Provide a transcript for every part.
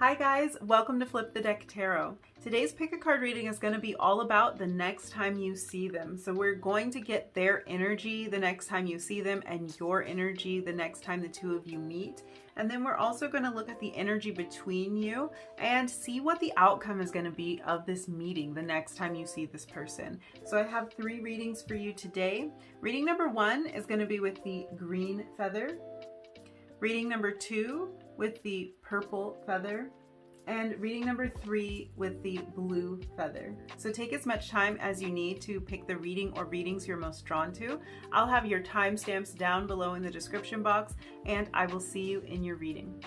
Hi guys, welcome to Flip the Deck Tarot. Today's pick a card reading is going to be all about the next time you see them. So we're going to get their energy the next time you see them and your energy the next time the two of you meet. And then we're also going to look at the energy between you and see what the outcome is going to be of this meeting the next time you see this person. So I have 3 readings for you today. Reading number 1 is going to be with the green feather. Reading number 2 with the purple feather, and reading number 3 with the blue feather. So take as much time as you need to pick the reading or readings you're most drawn to. I'll have your timestamps down below in the description box, and I will see you in your reading.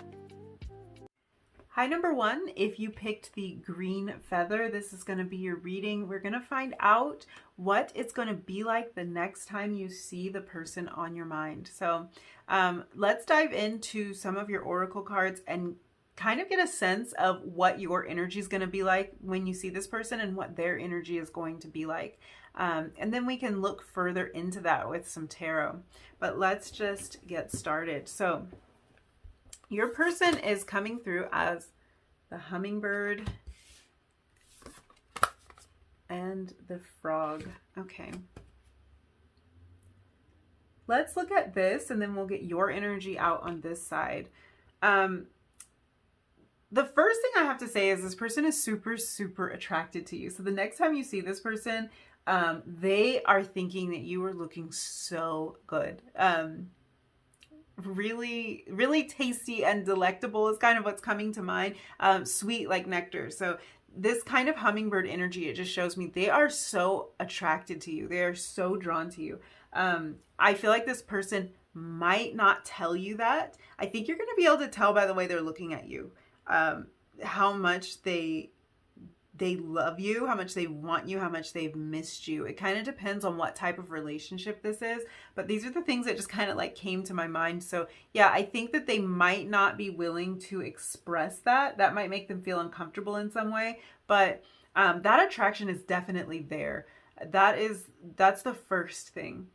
Hi, number 1, if you picked the green feather, this is going to be your reading. We're going to find out what it's going to be like the next time you see the person on your mind. So let's dive into some of your oracle cards and kind of get a sense of what your energy is going to be like when you see this person and what their energy is going to be like. And then we can look further into that with some tarot. But let's just get started. So your person is coming through as the hummingbird and the frog. Okay. Let's look at this and then we'll get your energy out on this side. The first thing I have to say is this person is super, super attracted to you. So the next time you see this person, they are thinking that you are looking so good. Really, really tasty and delectable is kind of what's coming to mind. Sweet like nectar. So this kind of hummingbird energy, it just shows me they are so attracted to you. They are so drawn to you. I feel like this person might not tell you that. I think you're going to be able to tell by the way they're looking at you, how much they love you, how much they want you, how much they've missed you. It kind of depends on what type of relationship this is, but these are the things that just kind of like came to my mind. So yeah, I think that they might not be willing to express that. That might make them feel uncomfortable in some way, but that attraction is definitely there. That's the first thing.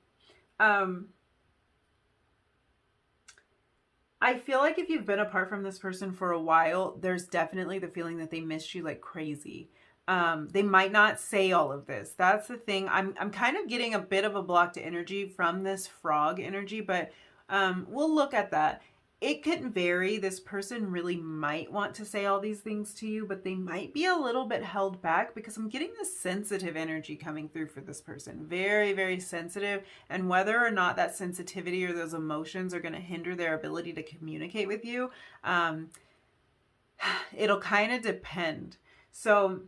I feel like if you've been apart from this person for a while, there's definitely the feeling that they miss you like crazy. They might not say all of this. That's the thing. I'm kind of getting a bit of a blocked energy from this frog energy, but we'll look at that. It can vary. This person really might want to say all these things to you, but they might be a little bit held back because I'm getting this sensitive energy coming through for this person. Very, very sensitive. And whether or not that sensitivity or those emotions are going to hinder their ability to communicate with you, it'll kind of depend. So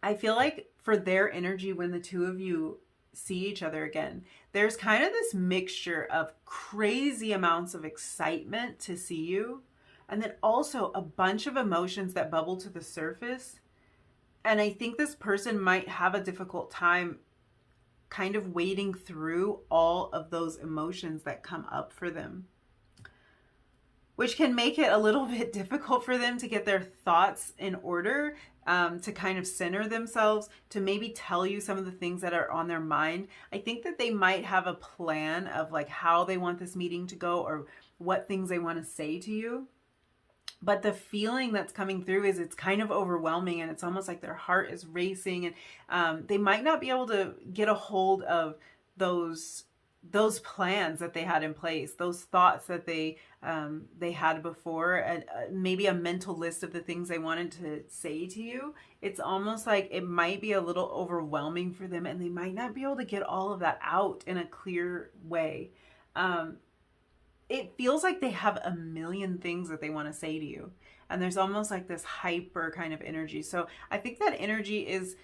I feel like for their energy, when the two of you see each other again, there's kind of this mixture of crazy amounts of excitement to see you, and then also a bunch of emotions that bubble to the surface. And I think this person might have a difficult time kind of wading through all of those emotions that come up for them, which can make it a little bit difficult for them to get their thoughts in order, to kind of center themselves, to maybe tell you some of the things that are on their mind. I think that they might have a plan of like how they want this meeting to go or what things they want to say to you. But the feeling that's coming through is it's kind of overwhelming, and it's almost like their heart is racing, and they might not be able to get a hold of those plans that they had in place, those thoughts that they had before, and maybe a mental list of the things they wanted to say to you. It's almost like it might be a little overwhelming for them, and they might not be able to get all of that out in a clear way. It feels like they have a million things that they want to say to you, and there's almost like this hyper kind of energy. So I think that energy is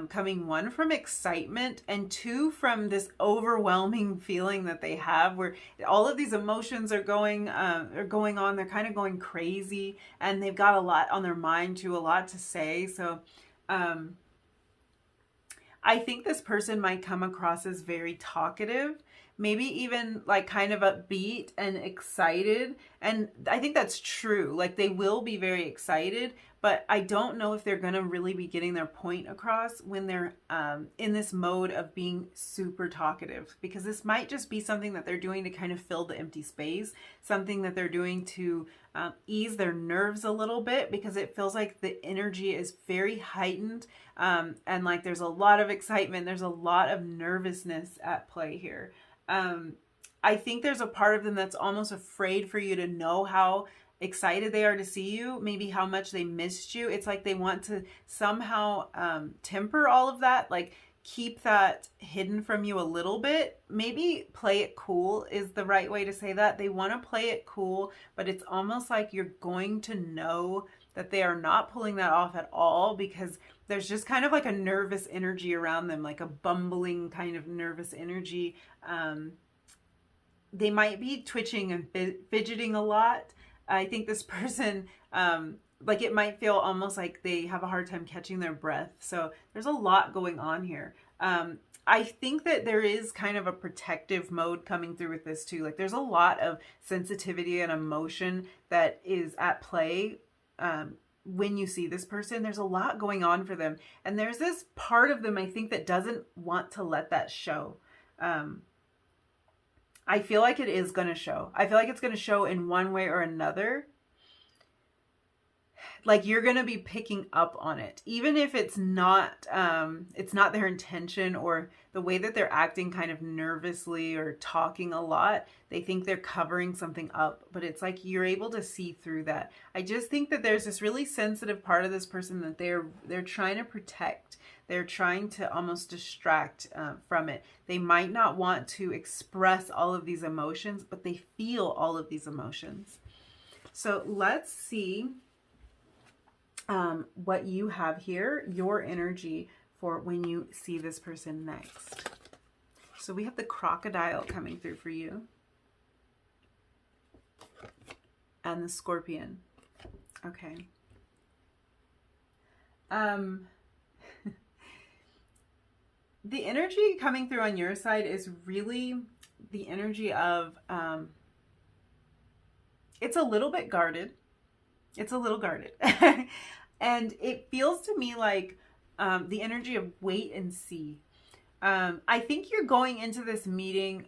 coming, 1, from excitement, and 2, from this overwhelming feeling that they have where all of these emotions are going on. They're kind of going crazy, and they've got a lot on their mind too, a lot to say. So I think this person might come across as very talkative, maybe even like kind of upbeat and excited. And I think that's true. Like they will be very excited, but I don't know if they're going to really be getting their point across when they're in this mode of being super talkative, because this might just be something that they're doing to kind of fill the empty space, something that they're doing to ease their nerves a little bit, because it feels like the energy is very heightened, and like there's a lot of excitement, there's a lot of nervousness at play here. I think there's a part of them that's almost afraid for you to know how excited they are to see you, maybe how much they missed you. It's like they want to somehow temper all of that, like keep that hidden from you a little bit. Maybe play it cool is the right way to say that. They want to play it cool, but it's almost like you're going to know that they are not pulling that off at all, because there's just kind of like a nervous energy around them, like a bumbling kind of nervous energy. They might be twitching and fidgeting a lot. I think this person, like it might feel almost like they have a hard time catching their breath. So there's a lot going on here. I think that there is kind of a protective mode coming through with this too. Like there's a lot of sensitivity and emotion that is at play when you see this person. There's a lot going on for them. And there's this part of them, I think, that doesn't want to let that show. I feel like it is going to show. I feel like it's going to show in one way or another. Like you're going to be picking up on it, even if it's not their intention, or the way that they're acting kind of nervously or talking a lot. They think they're covering something up, but it's like you're able to see through that. I just think that there's this really sensitive part of this person that they're trying to protect. They're trying to almost distract from it. They might not want to express all of these emotions, but they feel all of these emotions. So let's see what you have here, your energy for when you see this person next. So we have the crocodile coming through for you, and the scorpion. Okay. The energy coming through on your side is really the energy of, it's a little bit guarded. It's a little guarded. And it feels to me like the energy of wait and see. I think you're going into this meeting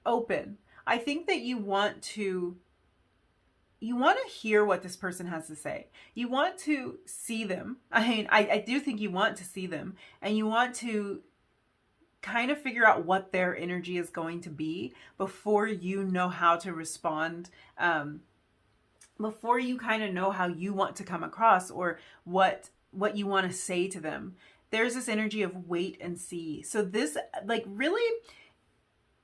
open. I think that you want to hear what this person has to say. You want to see them. I mean, I do think you want to see them, and you want to kind of figure out what their energy is going to be before you know how to respond, before you kind of know how you want to come across, or what you want to say to them. There's this energy of wait and see. So this, like, really,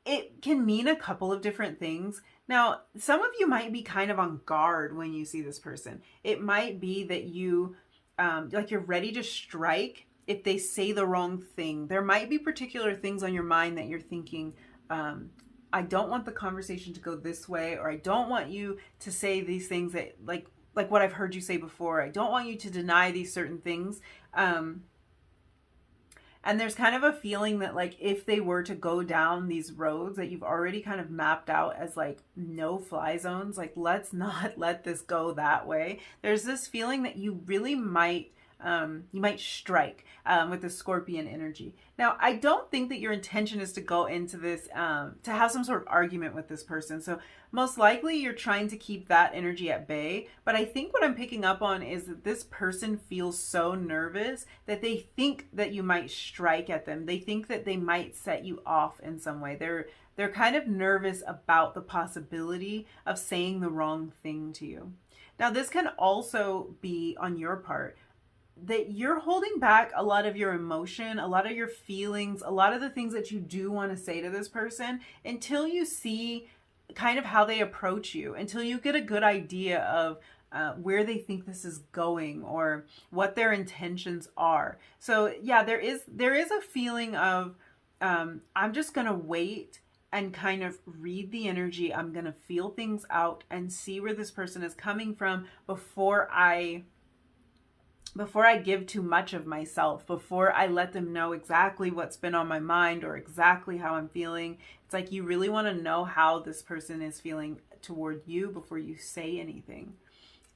it can mean a couple of different things. Now, some of you might be kind of on guard when you see this person. It might be that you, like, you're ready to strike if they say the wrong thing. There might be particular things on your mind that you're thinking, I don't want the conversation to go this way, or I don't want you to say these things that like what I've heard you say before. I don't want you to deny these certain things. And there's kind of a feeling that, like, if they were to go down these roads that you've already kind of mapped out as like no fly zones, like, let's not let this go that way. There's this feeling that you really might, you might strike with the scorpion energy. Now, I don't think that your intention is to go into this to have some sort of argument with this person. So most likely you're trying to keep that energy at bay. But I think what I'm picking up on is that this person feels so nervous that they think that you might strike at them. They think that they might set you off in some way. They're kind of nervous about the possibility of saying the wrong thing to you. Now, this can also be on your part, that you're holding back a lot of your emotion, a lot of your feelings, a lot of the things that you do want to say to this person until you see kind of how they approach you, until you get a good idea of where they think this is going or what their intentions are. So yeah, there is a feeling of I'm just going to wait and kind of read the energy. I'm going to feel things out and see where this person is coming from before I before I give too much of myself, before I let them know exactly what's been on my mind or exactly how I'm feeling. It's like you really want to know how this person is feeling toward you before you say anything.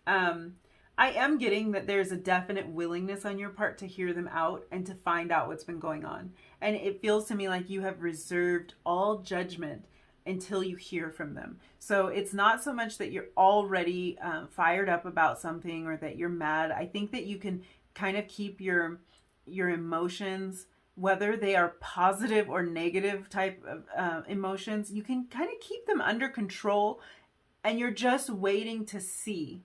I am getting that there's a definite willingness on your part to hear them out and to find out what's been going on. And it feels to me like you have reserved all judgment until you hear from them. So it's not so much that you're already fired up about something or that you're mad. I think that you can kind of keep your emotions, whether they are positive or negative type of emotions, you can kind of keep them under control, and you're just waiting to see.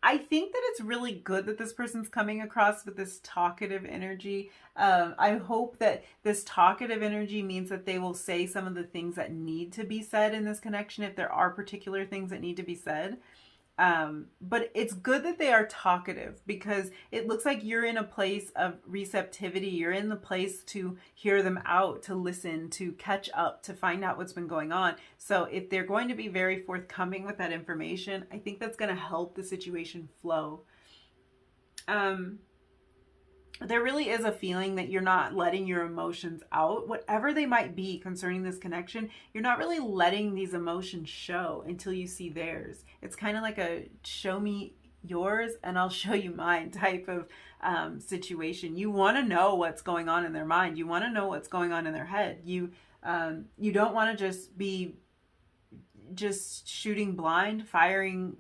I think that it's really good that this person's coming across with this talkative energy. I hope that this talkative energy means that they will say some of the things that need to be said in this connection, if there are particular things that need to be said. But it's good that they are talkative, because it looks like you're in a place of receptivity. You're in the place to hear them out, to listen, to catch up, to find out what's been going on. So if they're going to be very forthcoming with that information, I think that's going to help the situation flow. There really is a feeling that you're not letting your emotions out, whatever they might be concerning this connection. You're not really letting these emotions show until you see theirs. It's kind of like a show me yours and I'll show you mine type of situation. You want to know what's going on in their mind. You want to know what's going on in their head. You don't want to just be just shooting blind, firing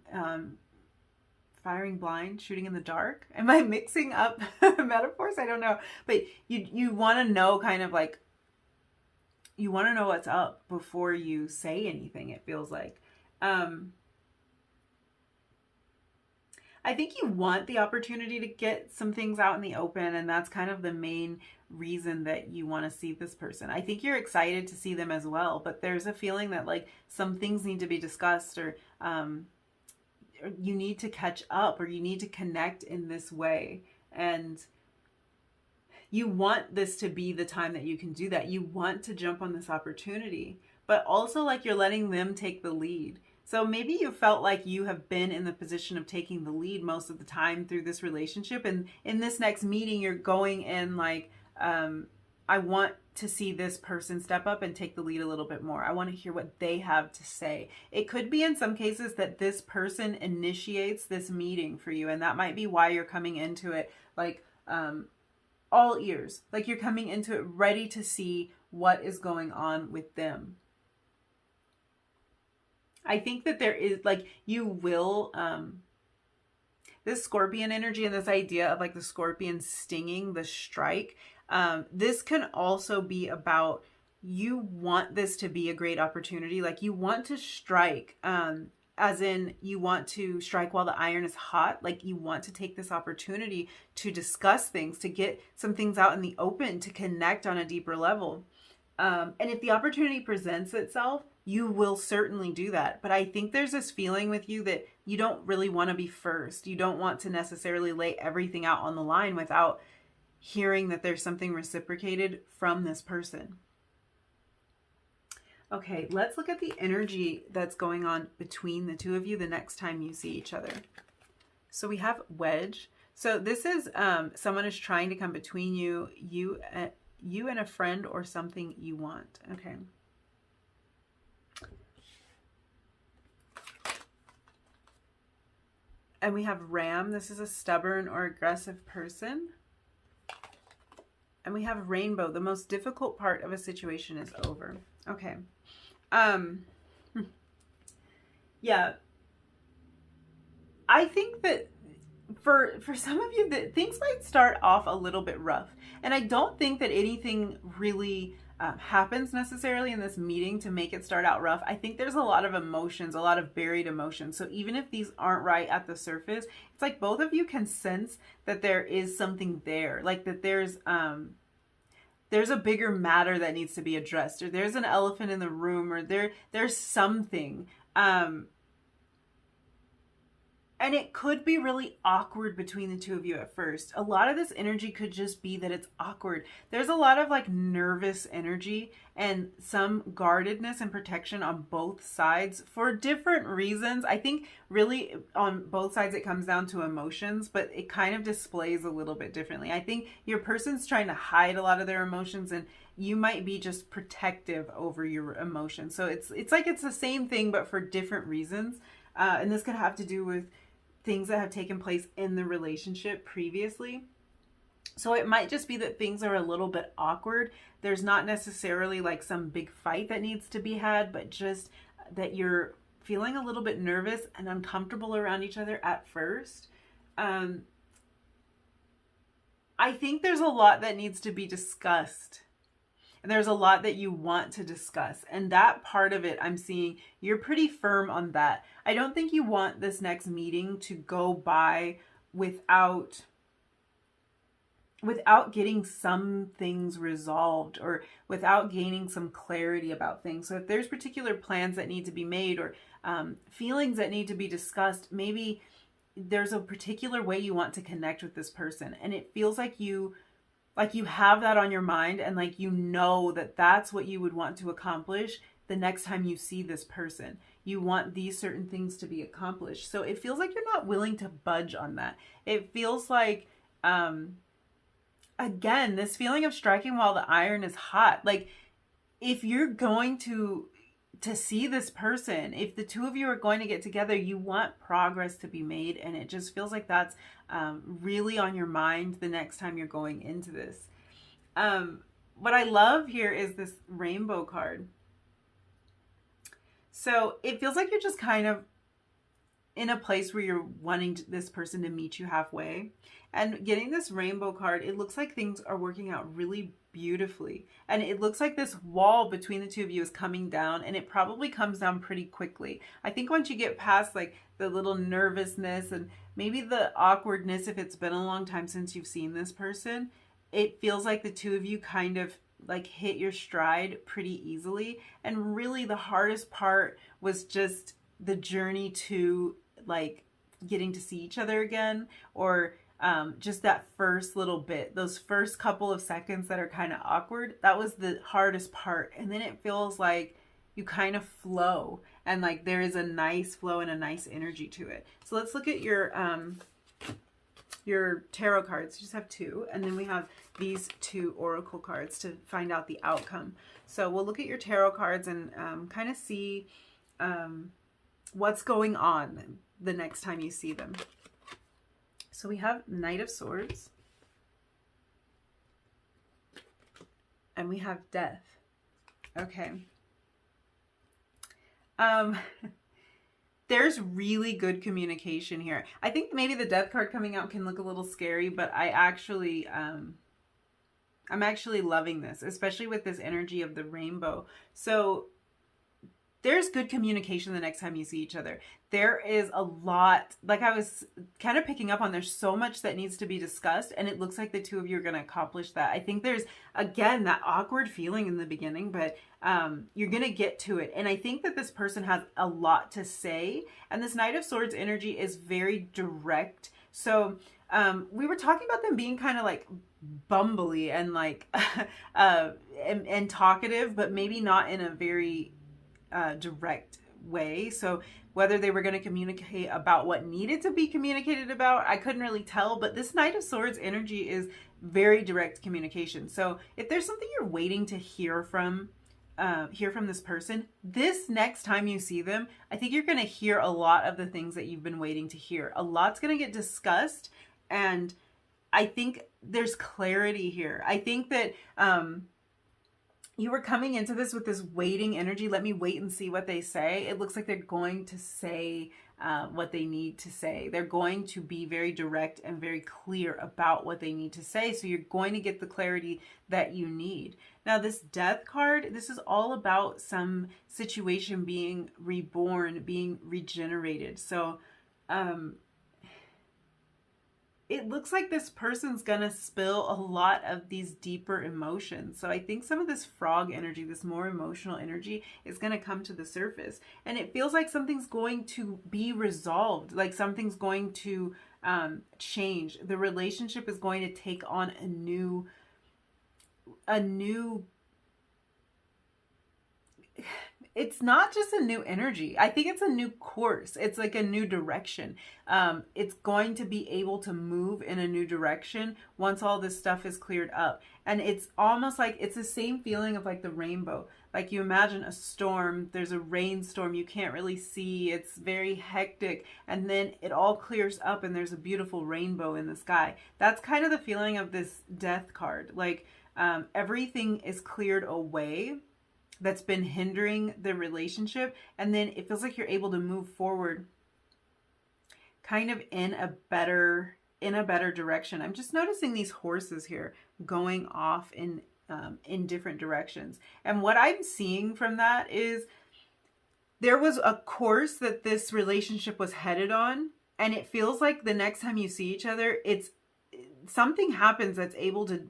blind, shooting in the dark. Am I mixing up metaphors? I don't know. But you want to know, kind of like, you want to know what's up before you say anything, it feels like. I think you want the opportunity to get some things out in the open, and that's kind of the main reason that you want to see this person. I think you're excited to see them as well, but there's a feeling that like some things need to be discussed, or you need to catch up, or you need to connect in this way. And you want this to be the time that you can do that. You want to jump on this opportunity, but also like you're letting them take the lead. So maybe you felt like you have been in the position of taking the lead most of the time through this relationship. And in this next meeting, you're going in like, I want to see this person step up and take the lead a little bit more. I want to hear what they have to say. It could be in some cases that this person initiates this meeting for you, and that might be why you're coming into it like all ears. Like you're coming into it ready to see what is going on with them. I think that there is like, you will, this scorpion energy and this idea of like the scorpion stinging, the strike, this can also be about, you want this to be a great opportunity. Like you want to strike, as in you want to strike while the iron is hot. Like you want to take this opportunity to discuss things, to get some things out in the open, to connect on a deeper level. And if the opportunity presents itself, you will certainly do that. But I think there's this feeling with you that you don't really want to be first. You don't want to necessarily lay everything out on the line without hearing that there's something reciprocated from this person. Okay, let's look at the energy that's going on between the two of you the next time you see each other. So we have wedge. So this is someone is trying to come between you and a friend or something you want. Okay. And we have ram. This is a stubborn or aggressive person. And we have rainbow. The most difficult part of a situation is over. Okay. Yeah. I think that for some of you, that things might start off a little bit rough. And I don't think that anything really happens necessarily in this meeting to make it start out rough. I think there's a lot of emotions, a lot of buried emotions. So even if these aren't right at the surface, it's like both of you can sense that there is something there, like that there's a bigger matter that needs to be addressed, or there's an elephant in the room, or there's something. And And it could be really awkward between the two of you at first. A lot of this energy could just be that it's awkward. There's a lot of like nervous energy and some guardedness and protection on both sides for different reasons. I think really on both sides it comes down to emotions, but it kind of displays a little bit differently. I think your person's trying to hide a lot of their emotions, and you might be just protective over your emotions. So it's like it's the same thing but for different reasons. And this could have to do with things that have taken place in the relationship previously. So it might just be that things are a little bit awkward. There's not necessarily like some big fight that needs to be had, but just that you're feeling a little bit nervous and uncomfortable around each other at first. I think there's a lot that needs to be discussed. And there's a lot that you want to discuss. And that part of it, I'm seeing you're pretty firm on that. I don't think you want this next meeting to go by without getting some things resolved or without gaining some clarity about things. So if there's particular plans that need to be made or feelings that need to be discussed, maybe there's a particular way you want to connect with this person. And it feels like you have that on your mind, and like you know that that's what you would want to accomplish the next time you see this person. You want these certain things to be accomplished. So it feels like you're not willing to budge on that. It feels like, again, this feeling of striking while the iron is hot. Like if you're going to see this person, if the two of you are going to get together, you want progress to be made. And it just feels like that's really on your mind the next time you're going into this. What I love here is this rainbow card. So it feels like you're just kind of in a place where you're wanting this person to meet you halfway. And getting this rainbow card, it looks like things are working out really beautifully. And it looks like this wall between the two of you is coming down, and it probably comes down pretty quickly. I think once you get past like the little nervousness and maybe the awkwardness, if it's been a long time since you've seen this person, it feels like the two of you kind of like hit your stride pretty easily. And really the hardest part was just the journey to like getting to see each other again, or just that first little bit, those first couple of seconds that are kind of awkward. That was the hardest part. And then it feels like you kind of flow, and like there is a nice flow and a nice energy to it. So let's look at your tarot cards. You just have two, and then we have these two oracle cards to find out the outcome. So we'll look at your tarot cards and kind of see what's going on the next time you see them. So we have Knight of Swords, and we have Death. Okay. There's really good communication here. I think maybe the Death card coming out can look a little scary, but I actually, I'm actually loving this, especially with this energy of the rainbow. So there's good communication the next time you see each other. There is a lot, like I was kind of picking up on, there's so much that needs to be discussed, and it looks like the two of you are going to accomplish that. I think there's, again, that awkward feeling in the beginning, but you're going to get to it. And I think that this person has a lot to say, and this Knight of Swords energy is very direct. So we were talking about them being kind of like bumbly and like and talkative, but maybe not in a very direct way. So whether they were going to communicate about what needed to be communicated about, I couldn't really tell. But this Knight of Swords energy is very direct communication. So if there's something you're waiting to hear from this person, this next time you see them, I think you're going to hear a lot of the things that you've been waiting to hear. A lot's going to get discussed, and I think there's clarity here. I think that you were coming into this with this waiting energy. Let me wait and see what they say. It looks like they're going to say what they need to say. They're going to be very direct and very clear about what they need to say. So you're going to get the clarity that you need. Now, this Death card, this is all about some situation being reborn, being regenerated. So it looks like this person's gonna spill a lot of these deeper emotions. So I think some of this frog energy, this more emotional energy, is gonna come to the surface. And it feels like something's going to be resolved, like something's going to change. The relationship is going to take on a new it's not just a new energy. I think it's a new course. It's like a new direction. It's going to be able to move in a new direction once all this stuff is cleared up. And it's almost like it's the same feeling of like the rainbow. Like you imagine a storm, there's a rainstorm, you can't really see, it's very hectic, and then it all clears up and there's a beautiful rainbow in the sky. That's kind of the feeling of this death card. Like everything is cleared away that's been hindering the relationship, and then it feels like you're able to move forward kind of in a better direction. I'm just noticing these horses here going off in different directions, and what I'm seeing from that is there was a course that this relationship was headed on, and it feels like the next time you see each other, it's something happens that's able to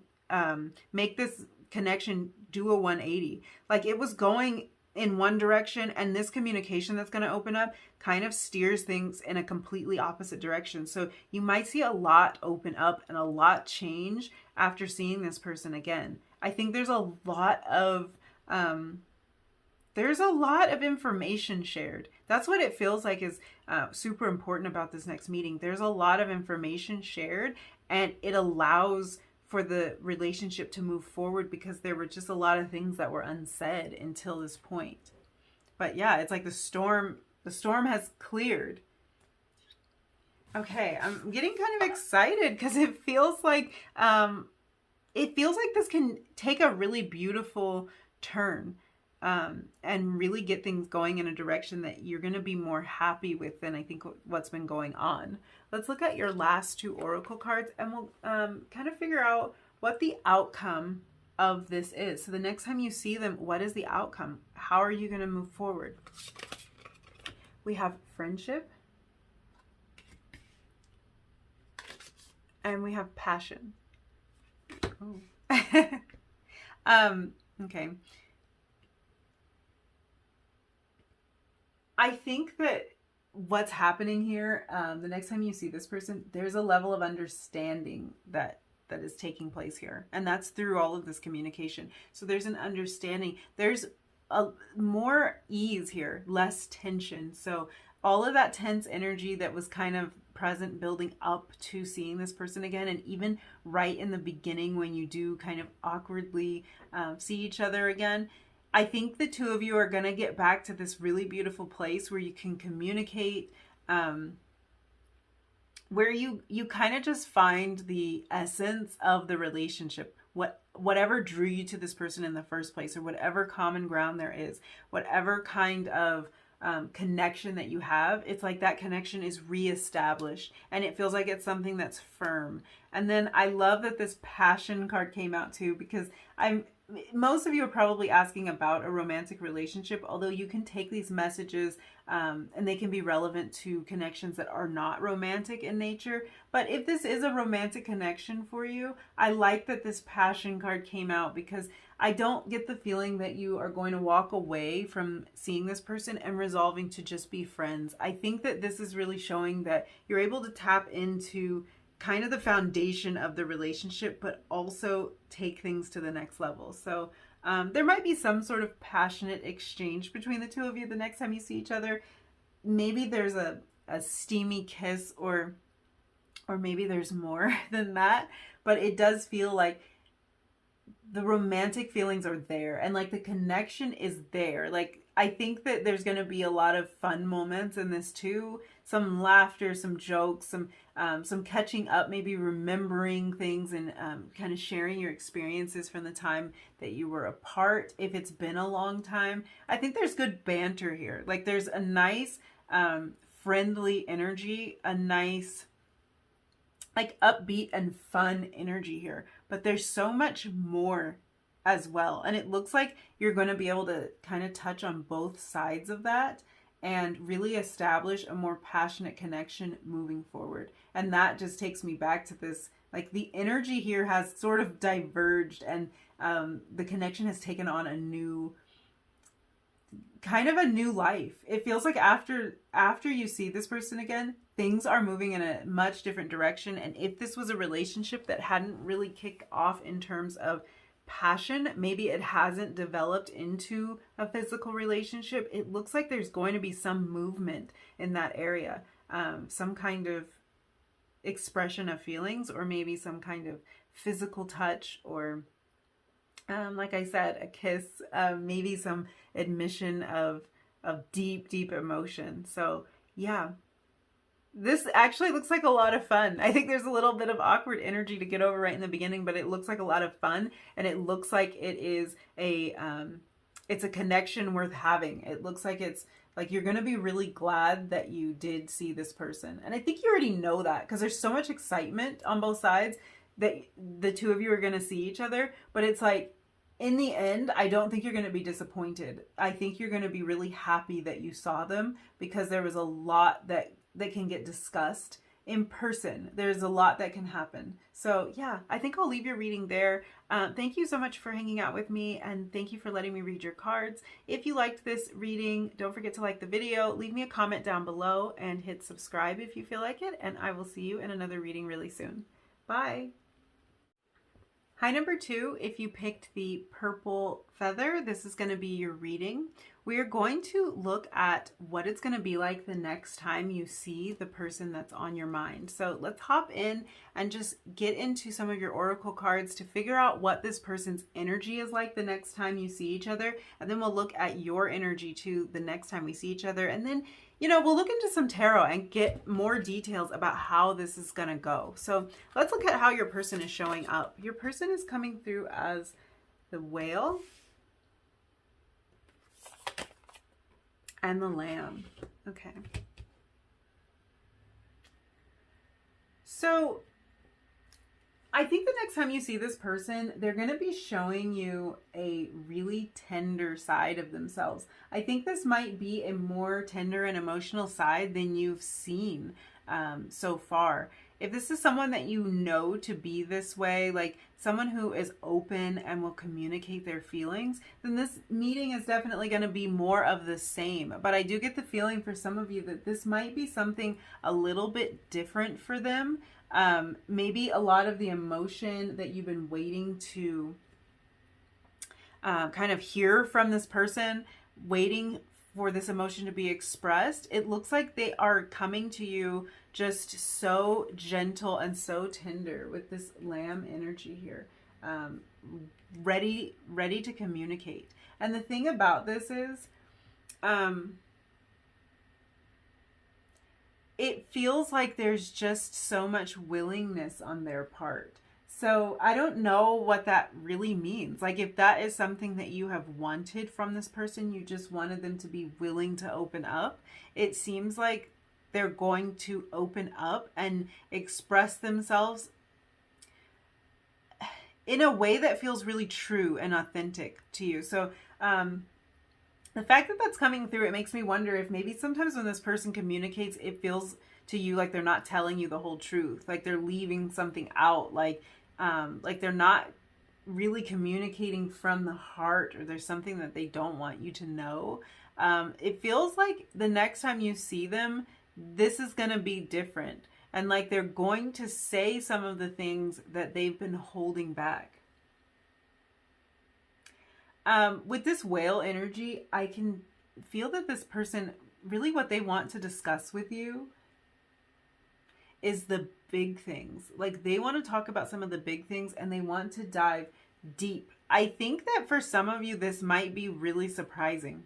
make this connection do a 180. Like it was going in one direction, and this communication that's going to open up kind of steers things in a completely opposite direction. So you might see a lot open up and a lot change after seeing this person again. I think there's a lot of information shared. That's what it feels like is super important about this next meeting. There's a lot of information shared, and it allows for the relationship to move forward because there were just a lot of things that were unsaid until this point. But yeah, it's like the storm has cleared. Okay, I'm getting kind of excited because it feels like this can take a really beautiful turn and really get things going in a direction that you're going to be more happy with than I think what's been going on. Let's look at your last two oracle cards, and we'll kind of figure out what the outcome of this is. So the next time you see them, what is the outcome? How are you going to move forward? We have friendship, and we have passion. Oh. Okay. I think that what's happening here, the next time you see this person, there's a level of understanding that is taking place here. And that's through all of this communication. So there's an understanding. There's a more ease here, less tension. So all of that tense energy that was kind of present building up to seeing this person again, and even right in the beginning when you do kind of awkwardly see each other again, I think the two of you are going to get back to this really beautiful place where you can communicate, where you kind of just find the essence of the relationship, whatever drew you to this person in the first place, or whatever common ground there is, whatever kind of connection that you have. It's like that connection is reestablished, and it feels like it's something that's firm. And then I love that this passion card came out too, because most of you are probably asking about a romantic relationship, although you can take these messages and they can be relevant to connections that are not romantic in nature. But if this is a romantic connection for you, I like that this passion card came out, because I don't get the feeling that you are going to walk away from seeing this person and resolving to just be friends. I think that this is really showing that you're able to tap into kind of the foundation of the relationship, but also take things to the next level. So there might be some sort of passionate exchange between the two of you the next time you see each other. Maybe there's a steamy kiss, or maybe there's more than that, but it does feel like the romantic feelings are there, and like the connection is there. Like I think that there's going to be a lot of fun moments in this too. Some laughter, some jokes, some catching up, maybe remembering things, and kind of sharing your experiences from the time that you were apart. If it's been a long time, I think there's good banter here. Like there's a nice friendly energy, a nice like upbeat and fun energy here. But there's so much more as well. And it looks like you're going to be able to kind of touch on both sides of that. and really establish a more passionate connection moving forward. And that just takes me back to this, like the energy here has sort of diverged, and the connection has taken on a new kind of a new life. It feels like after you see this person again, things are moving in a much different direction. And if this was a relationship that hadn't really kicked off in terms of passion, maybe it hasn't developed into a physical relationship, it looks like there's going to be some movement in that area, some kind of expression of feelings, or maybe some kind of physical touch, or like I said, a kiss, maybe some admission of deep emotion. So yeah, this actually looks like a lot of fun. I think there's a little bit of awkward energy to get over right in the beginning, but it looks like a lot of fun, and it looks like it is it's a connection worth having. It looks like it's like you're going to be really glad that you did see this person. And I think you already know that because there's so much excitement on both sides that the two of you are going to see each other. But it's like, in the end, I don't think you're going to be disappointed. I think you're going to be really happy that you saw them, because there was a lot that can get discussed in person. There's a lot that can happen. So yeah, I think I'll leave your reading there. Thank you so much for hanging out with me, and thank you for letting me read your cards. If you liked this reading, don't forget to like the video, leave me a comment down below, and hit subscribe if you feel like it, and I will see you in another reading really soon. Bye! Hi, number 2. If you picked the purple feather, this is going to be your reading. We are going to look at what it's going to be like the next time you see the person that's on your mind. So let's hop in and just get into some of your oracle cards to figure out what this person's energy is like the next time you see each other. And then we'll look at your energy too the next time we see each other. And then, you know, we'll look into some tarot and get more details about how this is going to go. So let's look at how your person is showing up. Your person is coming through as the Whale and the Lamb. Okay. So I think the next time you see this person, they're going to be showing you a really tender side of themselves. I think this might be a more tender and emotional side than you've seen so far. If this is someone that you know to be this way, like someone who is open and will communicate their feelings, then this meeting is definitely going to be more of the same. But I do get the feeling for some of you that this might be something a little bit different for them. Maybe a lot of the emotion that you've been waiting to kind of hear from this person, waiting for this emotion to be expressed, it looks like they are coming to you just so gentle and so tender with this Lamb energy here, ready to communicate. And the thing about this is, it feels like there's just so much willingness on their part. So I don't know what that really means. Like if that is something that you have wanted from this person, you just wanted them to be willing to open up. It seems like they're going to open up and express themselves in a way that feels really true and authentic to you. So the fact that that's coming through, it makes me wonder if maybe sometimes when this person communicates, it feels to you like they're not telling you the whole truth, like they're leaving something out, like they're not really communicating from the heart, or there's something that they don't want you to know. It feels like the next time you see them, this is going to be different. And like they're going to say some of the things that they've been holding back. With this Whale energy, I can feel that this person, really what they want to discuss with you is the big things. Like they want to talk about some of the big things, and they want to dive deep. I think that for some of you, this might be really surprising.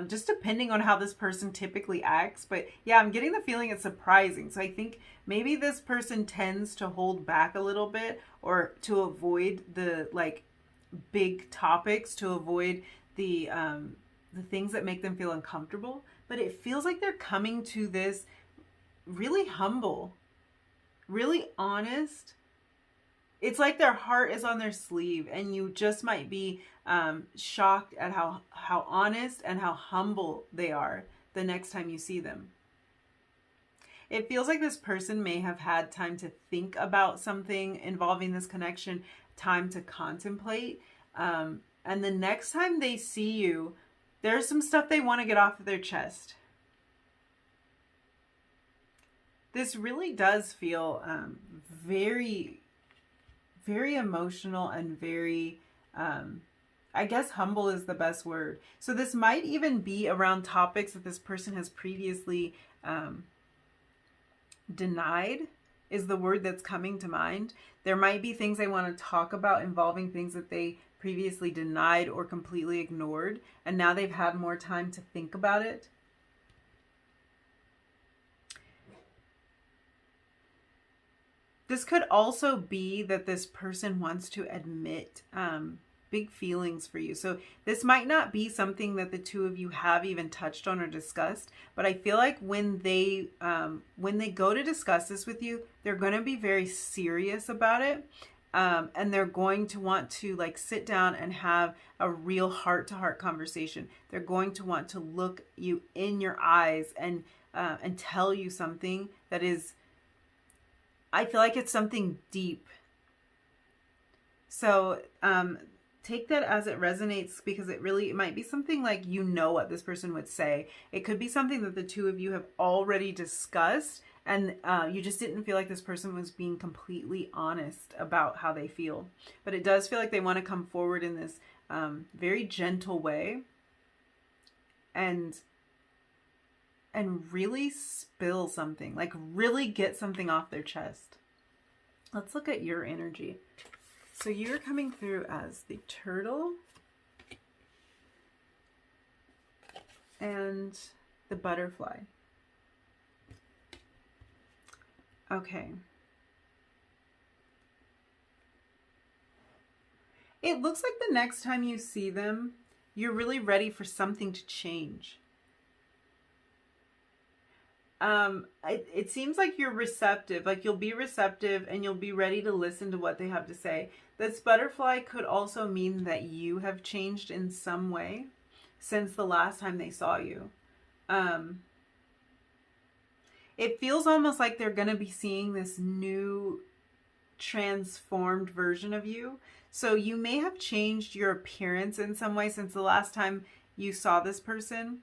Just depending on how this person typically acts. But yeah, I'm getting the feeling it's surprising. So I think maybe this person tends to hold back a little bit, or to avoid the like big topics, to avoid the things that make them feel uncomfortable. But it feels like they're coming to this really humble, really honest. It's like their heart is on their sleeve, and you just might be shocked at how honest and how humble they are. the next time you see them. It feels like this person may have had time to think about something involving this connection, time to contemplate. And the next time they see you, there's some stuff they want to get off of their chest. This really does feel very, very emotional and very, I guess humble is the best word. So this might even be around topics that this person has previously denied, is the word that's coming to mind. There might be things they want to talk about involving things that they previously denied or completely ignored, and now they've had more time to think about it. This could also be that this person wants to admit big feelings for you. So this might not be something that the two of you have even touched on or discussed, but I feel like when they go to discuss this with you, they're going to be very serious about it. And they're going to want to like sit down and have a real heart-to-heart conversation. They're going to want to look you in your eyes and tell you something that is, I feel like it's something deep. So take that as it resonates, because it might be something like, you know what this person would say. It could be something that the two of you have already discussed, and you just didn't feel like this person was being completely honest about how they feel. But it does feel like they want to come forward in this very gentle way and really spill something, like really get something off their chest. Let's look at your energy. So you're coming through as the Turtle and the Butterfly. Okay. It looks like the next time you see them, you're really ready for something to change. It seems like you're receptive, like you'll be receptive and you'll be ready to listen to what they have to say. This butterfly could also mean that you have changed in some way since the last time they saw you. It feels almost like they're going to be seeing this new transformed version of you. So you may have changed your appearance in some way since the last time you saw this person.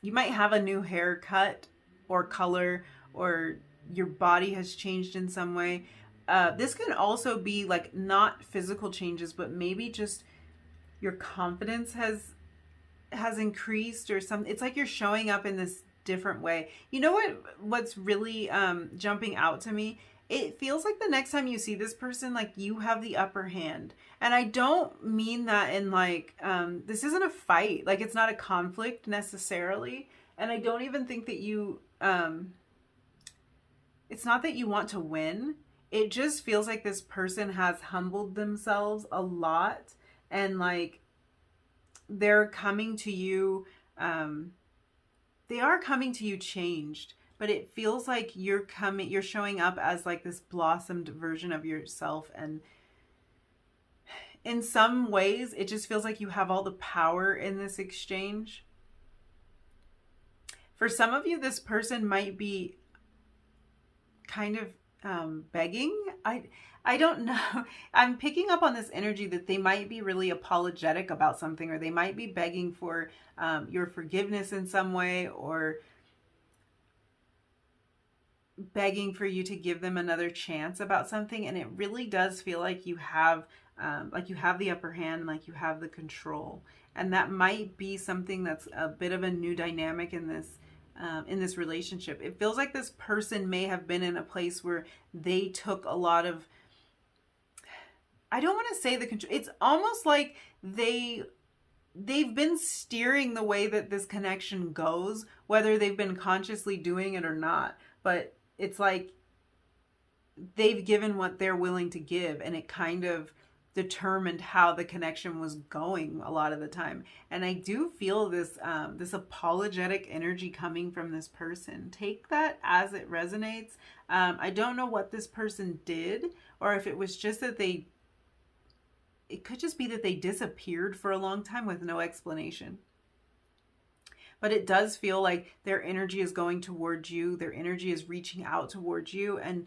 You might have a new haircut or color, or your body has changed in some way. This can also be like not physical changes, but maybe just your confidence has increased or something. It's like you're showing up in this different way. You know what's really jumping out to me? It feels like the next time you see this person, like you have the upper hand. And I don't mean that in like, this isn't a fight. Like it's not a conflict necessarily. And I don't even think that you, it's not that you want to win. It just feels like this person has humbled themselves a lot. And like, they're coming to you, they are coming to you changed. But it feels like you're showing up as like this blossomed version of yourself. And in some ways, it just feels like you have all the power in this exchange. For some of you, this person might be kind of begging. I don't know. I'm picking up on this energy that they might be really apologetic about something, or they might be begging for your forgiveness in some way, or begging for you to give them another chance about something. And it really does feel like you have the upper hand, like you have the control. And that might be something that's a bit of a new dynamic in this relationship. It feels like this person may have been in a place where they took a lot of, I don't want to say the control. It's almost like they've been steering the way that this connection goes, whether they've been consciously doing it or not. But it's like they've given what they're willing to give, and it kind of determined how the connection was going a lot of the time. And I do feel this this apologetic energy coming from this person. Take that as it resonates. I don't know what this person did, or if it was just that it could just be that they disappeared for a long time with no explanation. but it does feel like their energy is going towards you. Their energy is reaching out towards you and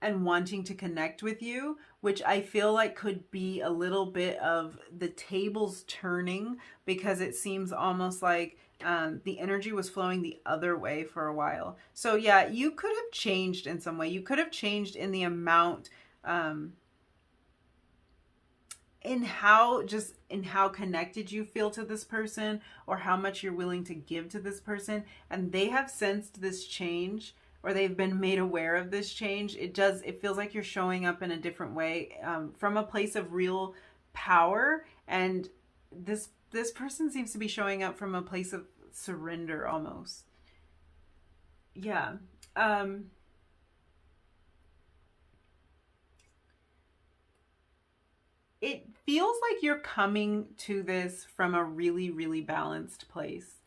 wanting to connect with you, which I feel like could be a little bit of the tables turning, because it seems almost like the energy was flowing the other way for a while. So yeah, you could have changed in some way. You could have changed in the amount, in how connected you feel to this person, or how much you're willing to give to this person, and they have sensed this change, or they've been made aware of this change. It feels like you're showing up in a different way, from a place of real power, and this person seems to be showing up from a place of surrender almost. Yeah. It feels like you're coming to this from a really, really balanced place.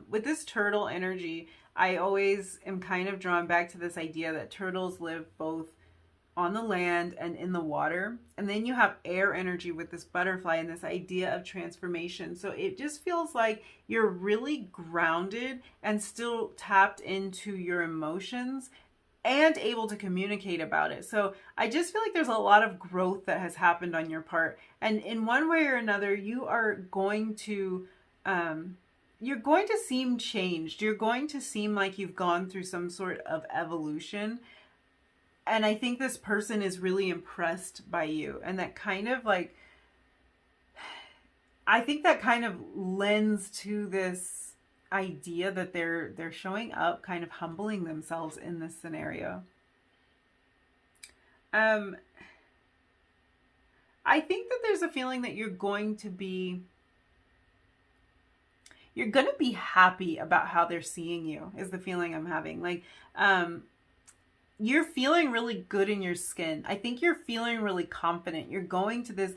With this turtle energy, I always am kind of drawn back to this idea that turtles live both on the land and in the water. And then you have air energy with this butterfly and this idea of transformation. So it just feels like you're really grounded and still tapped into your emotions and able to communicate about it. So I just feel like there's a lot of growth that has happened on your part. And in one way or another, you're going to seem changed. You're going to seem like you've gone through some sort of evolution. And I think this person is really impressed by you. And that kind of like, I think that kind of lends to this idea that they're showing up, kind of humbling themselves in this scenario. I think that there's a feeling that you're going to be happy about how they're seeing you, is the feeling I'm having. Like, you're feeling really good in your skin. I think you're feeling really confident. You're going to this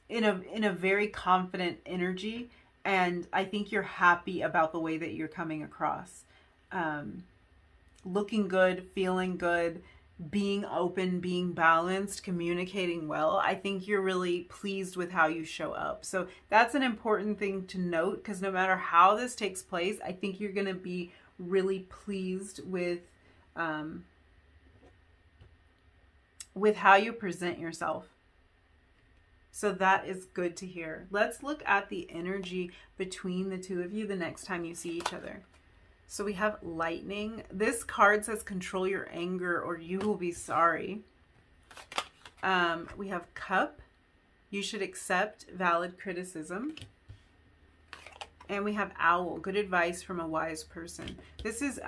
in a very confident energy, and I think you're happy about the way that you're coming across. Looking good, feeling good, being open, being balanced, communicating well. I think you're really pleased with how you show up. So that's an important thing to note, because no matter how this takes place, I think you're going to be really pleased with how you present yourself. So that is good to hear. Let's look at the energy between the two of you the next time you see each other. So we have lightning. This card says control your anger or you will be sorry. We have cup. You should accept valid criticism. And we have owl. Good advice from a wise person. This is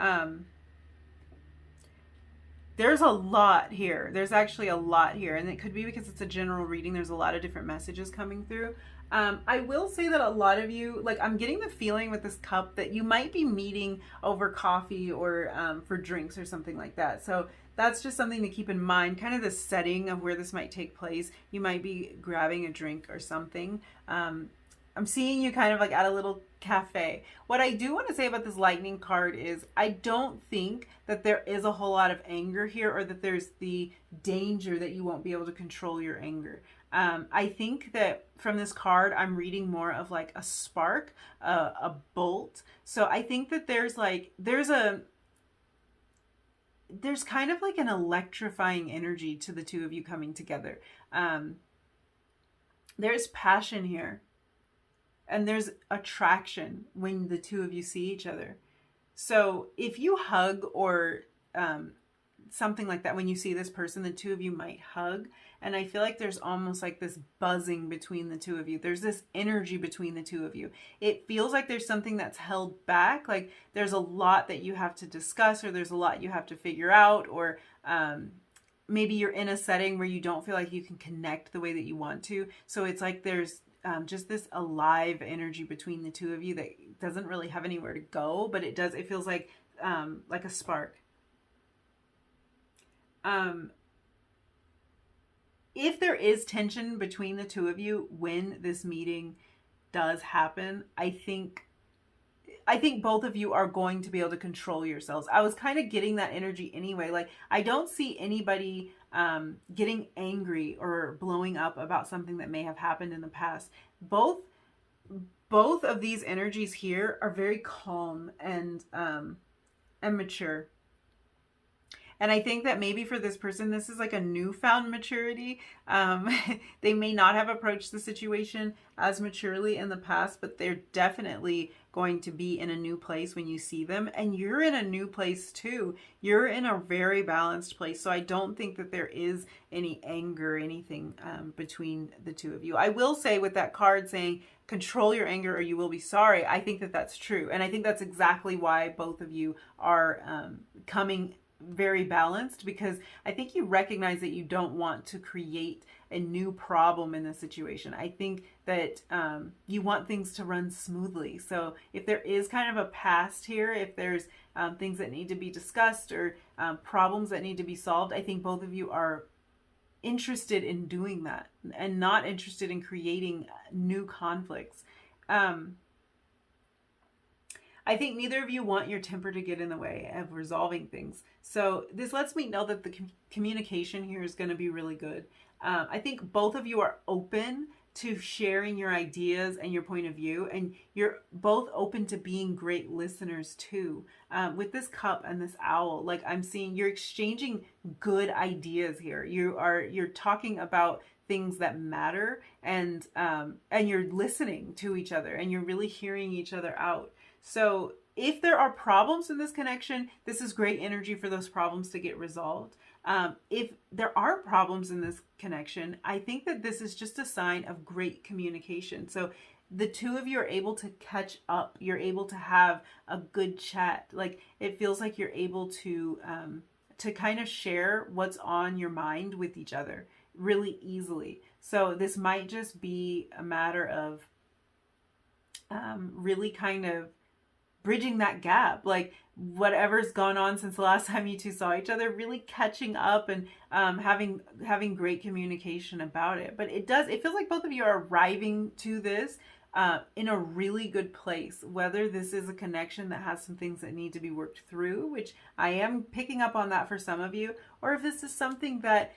there's a lot here. There's actually a lot here. And it could be because it's a general reading. There's a lot of different messages coming through. I will say that a lot of you, like, I'm getting the feeling with this cup that you might be meeting over coffee or for drinks or something like that. So that's just something to keep in mind, kind of the setting of where this might take place. You might be grabbing a drink or something. I'm seeing you kind of like at a little cafe. What I do want to say about this lightning card is I don't think that there is a whole lot of anger here, or that there's the danger that you won't be able to control your anger. I think that from this card, I'm reading more of like a spark, a bolt. So I think that there's kind of like an electrifying energy to the two of you coming together. There's passion here. And there's attraction when the two of you see each other. So if you hug or something like that, when you see this person, the two of you might hug. And I feel like there's almost like this buzzing between the two of you. There's this energy between the two of you. It feels like there's something that's held back. Like there's a lot that you have to discuss, or there's a lot you have to figure out, or maybe you're in a setting where you don't feel like you can connect the way that you want to. So it's like there's just this alive energy between the two of you that doesn't really have anywhere to go, but it feels like a spark. If there is tension between the two of you when this meeting does happen, I think both of you are going to be able to control yourselves. I was kind of getting that energy anyway. Like, I don't see anybody getting angry or blowing up about something that may have happened in the past. Both both of these energies here are very calm and mature. And I think that maybe for this person, this is like a newfound maturity. They may not have approached the situation as maturely in the past, but they're definitely going to be in a new place when you see them. And you're in a new place too. You're in a very balanced place. So I don't think that there is any anger or anything between the two of you. I will say with that card saying, control your anger or you will be sorry, I think that that's true. And I think that's exactly why both of you are coming very balanced, because I think you recognize that you don't want to create a new problem in the situation. I think that you want things to run smoothly. So if there is kind of a past here, if there's things that need to be discussed or problems that need to be solved, I think both of you are interested in doing that and not interested in creating new conflicts. I think neither of you want your temper to get in the way of resolving things. So this lets me know that the communication here is going to be really good. I think both of you are open to sharing your ideas and your point of view, and you're both open to being great listeners too. With this cup and this owl, like I'm seeing you're exchanging good ideas here. You're talking about things that matter, and you're listening to each other, and you're really hearing each other out. So if there are problems in this connection, this is great energy for those problems to get resolved. If there aren't problems in this connection, I think that this is just a sign of great communication. So the two of you are able to catch up. You're able to have a good chat. Like it feels like you're able to kind of share what's on your mind with each other really easily. So this might just be a matter of really kind of bridging that gap, like whatever's gone on since the last time you two saw each other, really catching up and having great communication about it. But it feels like both of you are arriving to this in a really good place, whether this is a connection that has some things that need to be worked through, which I am picking up on that for some of you, or if this is something that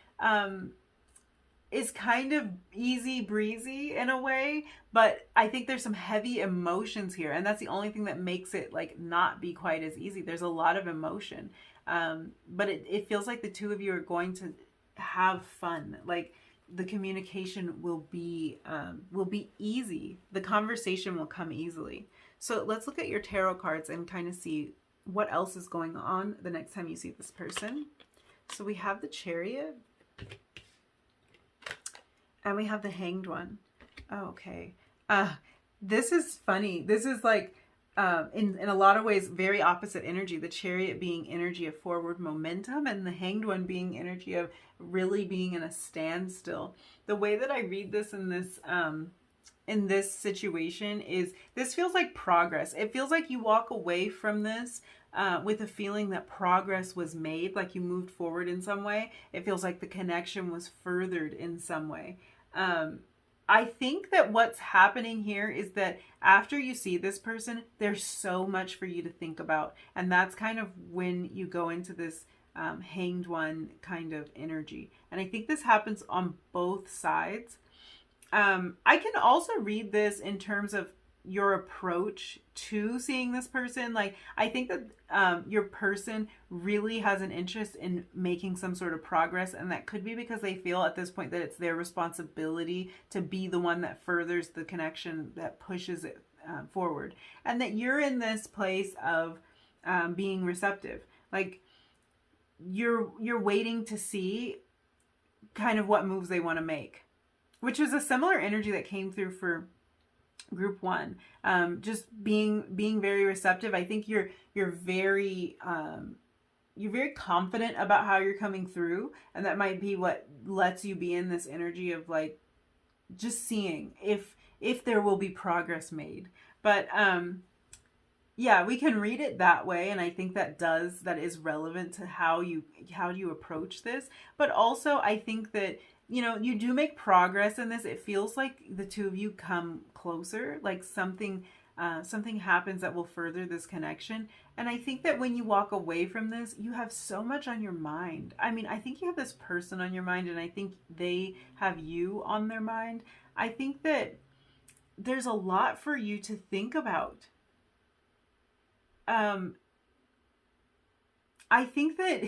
is kind of easy breezy in a way, but I think there's some heavy emotions here, and that's the only thing that makes it like not be quite as easy. There's a lot of emotion, but it feels like the two of you are going to have fun. Like the communication will be easy. The conversation will come easily. So let's look at your tarot cards and kind of see what else is going on the next time you see this person. So we have the Chariot. And we have the Hanged One. Oh, okay. This is funny. This is like, in a lot of ways, very opposite energy. The Chariot being energy of forward momentum, and the Hanged One being energy of really being in a standstill. The way that I read this in this situation is this feels like progress. It feels like you walk away from this with a feeling that progress was made, like you moved forward in some way. It feels like the connection was furthered in some way. I think that what's happening here is that after you see this person, there's so much for you to think about. And that's kind of when you go into this Hanged One kind of energy. And I think this happens on both sides. I can also read this in terms of your approach to seeing this person. Like, I think that your person really has an interest in making some sort of progress, and that could be because they feel at this point that it's their responsibility to be the one that furthers the connection, that pushes it forward, and that you're in this place of being receptive. Like you're waiting to see kind of what moves they want to make, which was a similar energy that came through for group one. Just being very receptive. I think you're very confident about how you're coming through, and that might be what lets you be in this energy of like just seeing if there will be progress made. But yeah, we can read it that way, and I think that is relevant to how you approach this. But also I think that you do make progress in this. It feels like the two of you come closer, like something happens that will further this connection. And I think that when you walk away from this, you have so much on your mind. I mean, I think you have this person on your mind, and I think they have you on their mind. I think that there's a lot for you to think about. I think that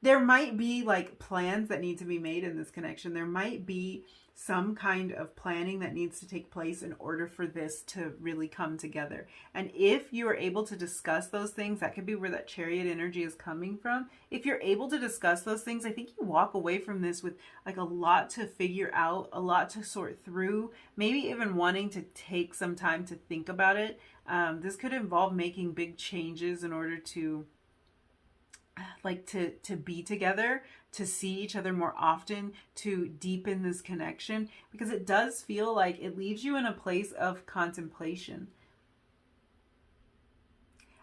there might be like plans that need to be made in this connection. There might be some kind of planning that needs to take place in order for this to really come together. And if you are able to discuss those things, that could be where that Chariot energy is coming from. If you're able to discuss those things, I think you walk away from this with like a lot to figure out, a lot to sort through, maybe even wanting to take some time to think about it. This could involve making big changes in order to to be together, to see each other more often, to deepen this connection, because it does feel like it leaves you in a place of contemplation.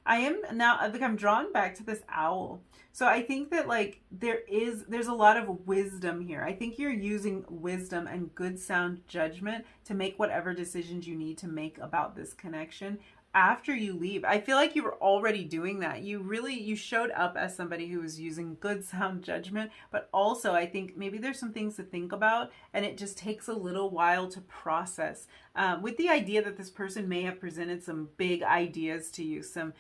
I'm drawn back to this owl. So I think that like there's a lot of wisdom here. I think you're using wisdom and good sound judgment to make whatever decisions you need to make about this connection after you leave. I feel like you were already doing that. You showed up as somebody who was using good sound judgment, but also I think maybe there's some things to think about, and it just takes a little while to process. With the idea that this person may have presented some big ideas to you, some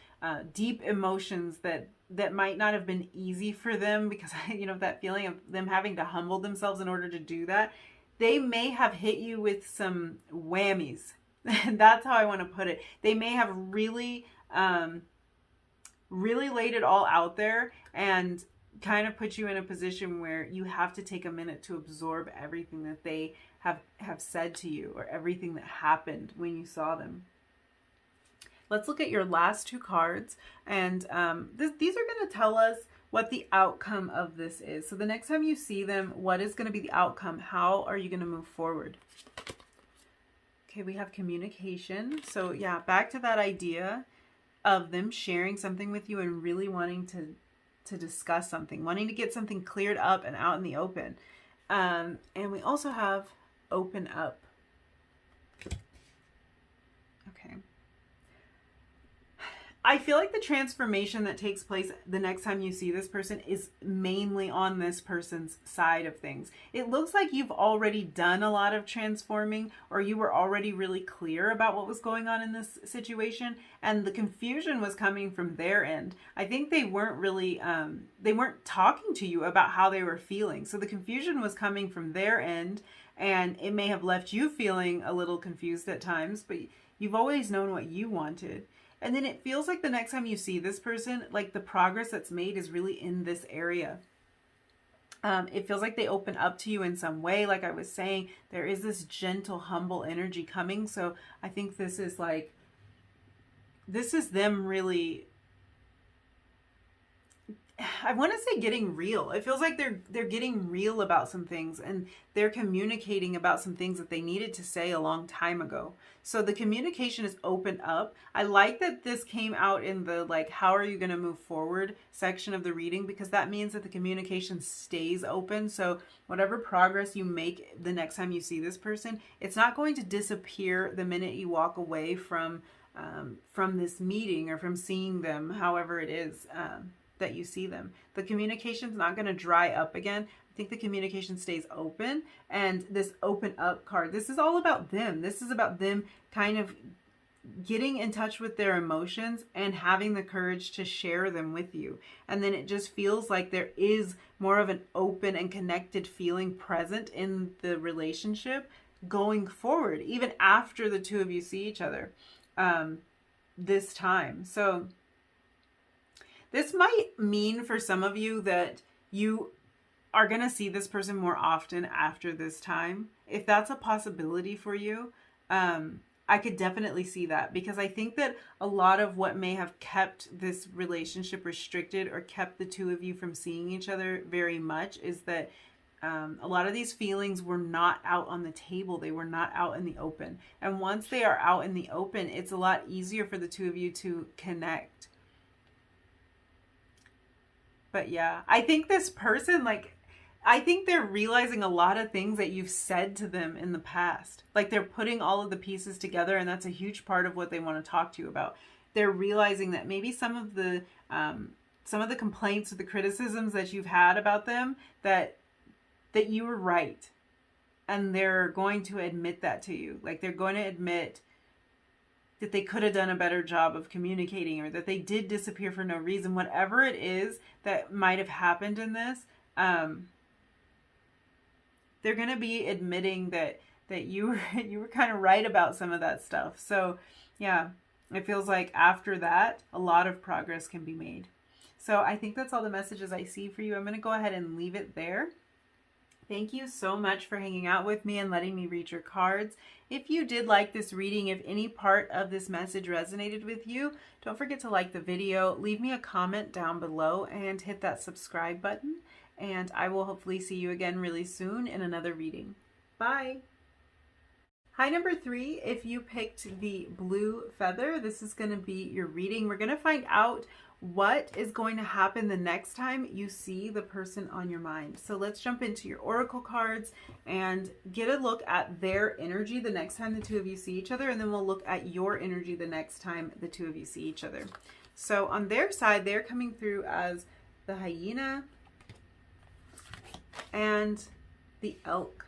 deep emotions that might not have been easy for them, because that feeling of them having to humble themselves in order to do that. They may have hit you with some whammies. That's how I want to put it. They may have really laid it all out there and kind of put you in a position where you have to take a minute to absorb everything that they have said to you, or everything that happened when you saw them. Let's look at your last two cards, and these are going to tell us what the outcome of this is. So the next time you see them, what is going to be the outcome? How are you going to move forward? Okay, we have communication. So yeah, back to that idea of them sharing something with you and really wanting to discuss something, wanting to get something cleared up and out in the open. And we also have open up. Okay. I feel like the transformation that takes place the next time you see this person is mainly on this person's side of things. It looks like you've already done a lot of transforming, or you were already really clear about what was going on in this situation, and the confusion was coming from their end. I think they weren't really, they weren't talking to you about how they were feeling. So the confusion was coming from their end, and it may have left you feeling a little confused at times, but you've always known what you wanted. And then it feels like the next time you see this person, like the progress that's made is really in this area. It feels like they open up to you in some way. Like I was saying, there is this gentle, humble energy coming. So I think this is them really, I want to say getting real. It feels like they're getting real about some things, and they're communicating about some things that they needed to say a long time ago. So the communication is opened up. I like that this came out in the how are you going to move forward section of the reading, because that means that the communication stays open. So whatever progress you make the next time you see this person, it's not going to disappear the minute you walk away from this meeting or from seeing them, however it is that you see them. The communication's not going to dry up again. I think the communication stays open. And this open up card, this is all about them. This is about them kind of getting in touch with their emotions and having the courage to share them with you. And then it just feels like there is more of an open and connected feeling present in the relationship going forward, even after the two of you see each other this time. So this might mean for some of you that you are going to see this person more often after this time. If that's a possibility for you, I could definitely see that, because I think that a lot of what may have kept this relationship restricted or kept the two of you from seeing each other very much is that a lot of these feelings were not out on the table. They were not out in the open. And once they are out in the open, it's a lot easier for the two of you to connect. But yeah, I think this person, I think they're realizing a lot of things that you've said to them in the past. Like they're putting all of the pieces together, and that's a huge part of what they want to talk to you about. They're realizing that maybe some of the complaints or the criticisms that you've had about them, that you were right. and they're going to admit that to you. Like, they're going to admit that they could have done a better job of communicating, or that they did disappear for no reason. Whatever it is that might have happened in this, they're going to be admitting that you were kind of right about some of that stuff. So yeah, it feels like after that, a lot of progress can be made. So I think that's all the messages I see for you. I'm going to go ahead and leave it there. Thank you so much for hanging out with me and letting me read your cards. If you did like this reading, if any part of this message resonated with you, don't forget to like the video, leave me a comment down below, and hit that subscribe button. And I will hopefully see you again really soon in another reading. Bye! Hi, number 3. If you picked the blue feather, this is going to be your reading. We're going to find out what is going to happen the next time you see the person on your mind. So let's jump into your oracle cards and get a look at their energy the next time the two of you see each other, and then we'll look at your energy the next time the two of you see each other. So on their side, they're coming through as the hyena and the elk.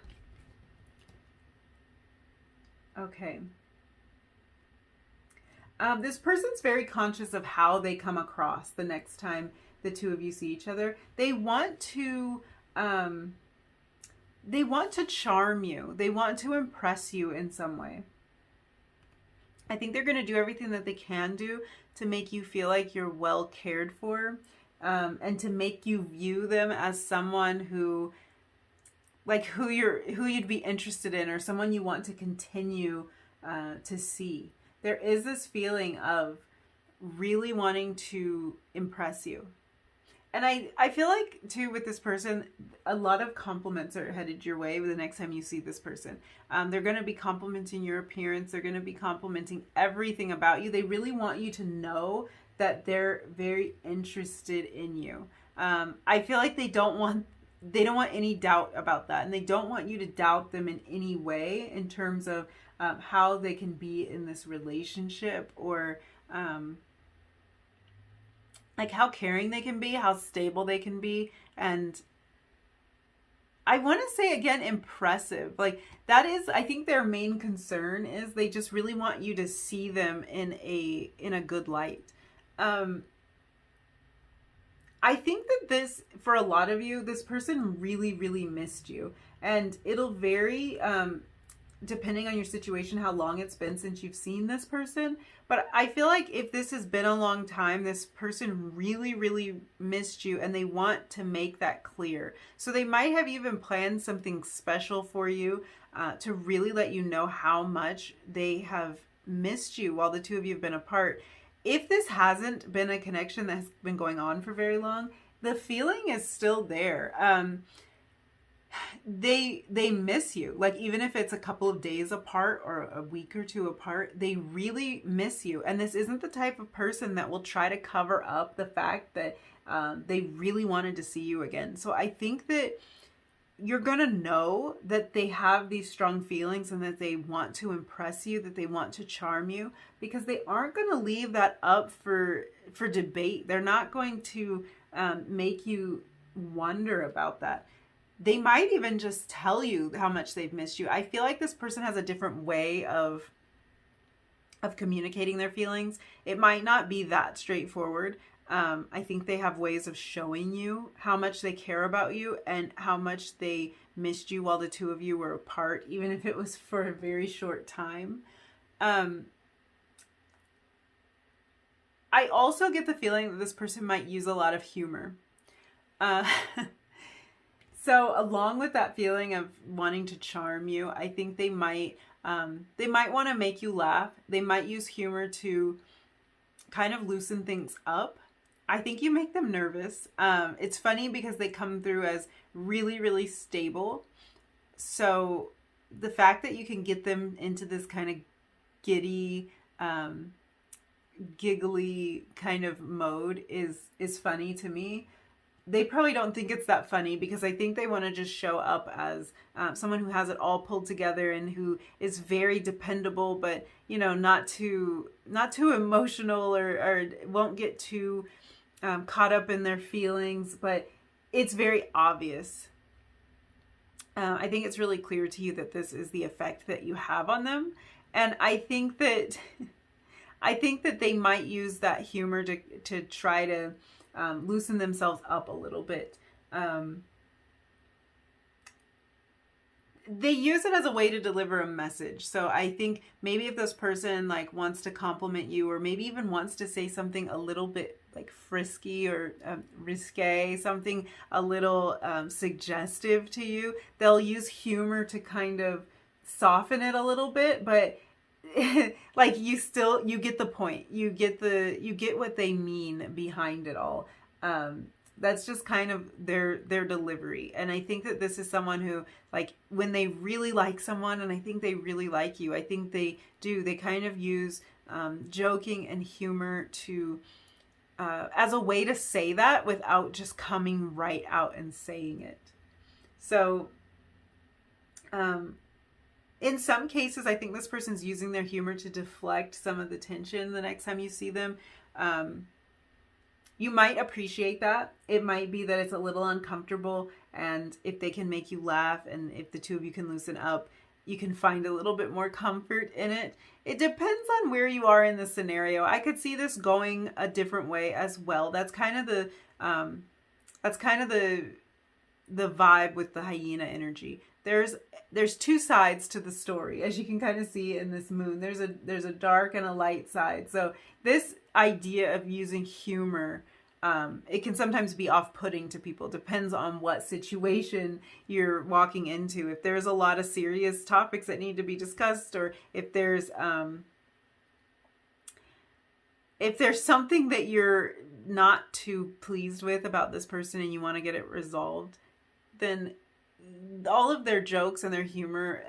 Okay. This person's very conscious of how they come across the next time the two of you see each other. They want to charm you. They want to impress you in some way. I think they're going to do everything that they can do to make you feel like you're well cared for, and to make you view them as someone who, like, who you'd be interested in, or someone you want to continue to see. There is this feeling of really wanting to impress you. And I feel like, too, with this person, a lot of compliments are headed your way the next time you see this person. They're going to be complimenting your appearance. They're going to be complimenting everything about you. They really want you to know that they're very interested in you. I feel like they don't want any doubt about that. And they don't want you to doubt them in any way in terms of how they can be in this relationship, or like how caring they can be, how stable they can be. And I want to say again, impressive. Like, that is, I think their main concern is they just really want you to see them in a good light. I think that this, for a lot of you, this person really, really missed you. And it'll vary depending on your situation, how long it's been since you've seen this person. But I feel like if this has been a long time, this person really, really missed you, and they want to make that clear. So they might have even planned something special for you to really let you know how much they have missed you while the two of you have been apart. If this hasn't been a connection that's been going on for very long, the feeling is still there. They miss you. Like, even if it's a couple of days apart or a week or two apart, they really miss you. And this isn't the type of person that will try to cover up the fact that they really wanted to see you again. So I think that you're going to know that they have these strong feelings and that they want to impress you, that they want to charm you, because they aren't going to leave that up for debate. They're not going to make you wonder about that. They might even just tell you how much they've missed you. I feel like this person has a different way of communicating their feelings. It might not be that straightforward. I think they have ways of showing you how much they care about you and how much they missed you while the two of you were apart, even if it was for a very short time. I also get the feeling that this person might use a lot of humor. So along with that feeling of wanting to charm you, I think they might want to make you laugh. They might use humor to kind of loosen things up. I think you make them nervous. It's funny because they come through as really, really stable. So the fact that you can get them into this kind of giddy, giggly kind of mode is funny to me. They probably don't think it's that funny, because I think they want to just show up as someone who has it all pulled together and who is very dependable, but, you know, not too emotional or won't get too caught up in their feelings, but it's very obvious. I think it's really clear to you that this is the effect that you have on them. And I think that they might use that humor to try to loosen themselves up a little bit. They use it as a way to deliver a message. So I think maybe if this person like wants to compliment you, or maybe even wants to say something a little bit like frisky or risque, something a little suggestive to you, they'll use humor to kind of soften it a little bit. But like you get the point. You get what they mean behind it all. That's just kind of their delivery. And I think that this is someone who, like, when they really like someone, and I think they really like you, I think they kind of use joking and humor to as a way to say that without just coming right out and saying it. So in some cases, I think this person's using their humor to deflect some of the tension the next time you see them. You might appreciate that. It might be that it's a little uncomfortable, and if they can make you laugh and if the two of you can loosen up, you can find a little bit more comfort in it. It depends on where you are in the scenario. I could see this going a different way as well. That's kind of the vibe with the hyena energy. There's two sides to the story, as you can kind of see in this moon. There's a dark and a light side. So this idea of using humor, it can sometimes be off-putting to people. Depends on what situation you're walking into. If there's a lot of serious topics that need to be discussed, or if there's something that you're not too pleased with about this person and you want to get it resolved, then all of their jokes and their humor,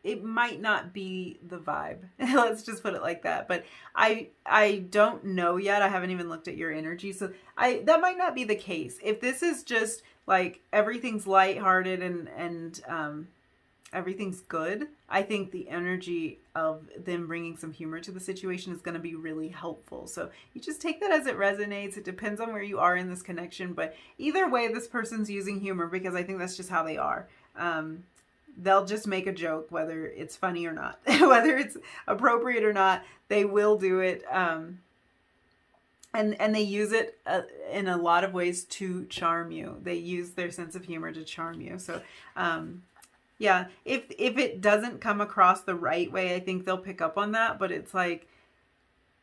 it might not be the vibe. Let's just put it like that. But I don't know yet. I haven't even looked at your energy. So that might not be the case. If this is just like everything's lighthearted and everything's good, I think the energy of them bringing some humor to the situation is going to be really helpful. So you just take that as it resonates. It depends on where you are in this connection. But either way, this person's using humor because I think that's just how they are. They'll just make a joke, whether it's funny or not, whether it's appropriate or not, they will do it. And they use it in a lot of ways to charm you. They use their sense of humor to charm you. So, yeah, if it doesn't come across the right way, I think they'll pick up on that, but it's like,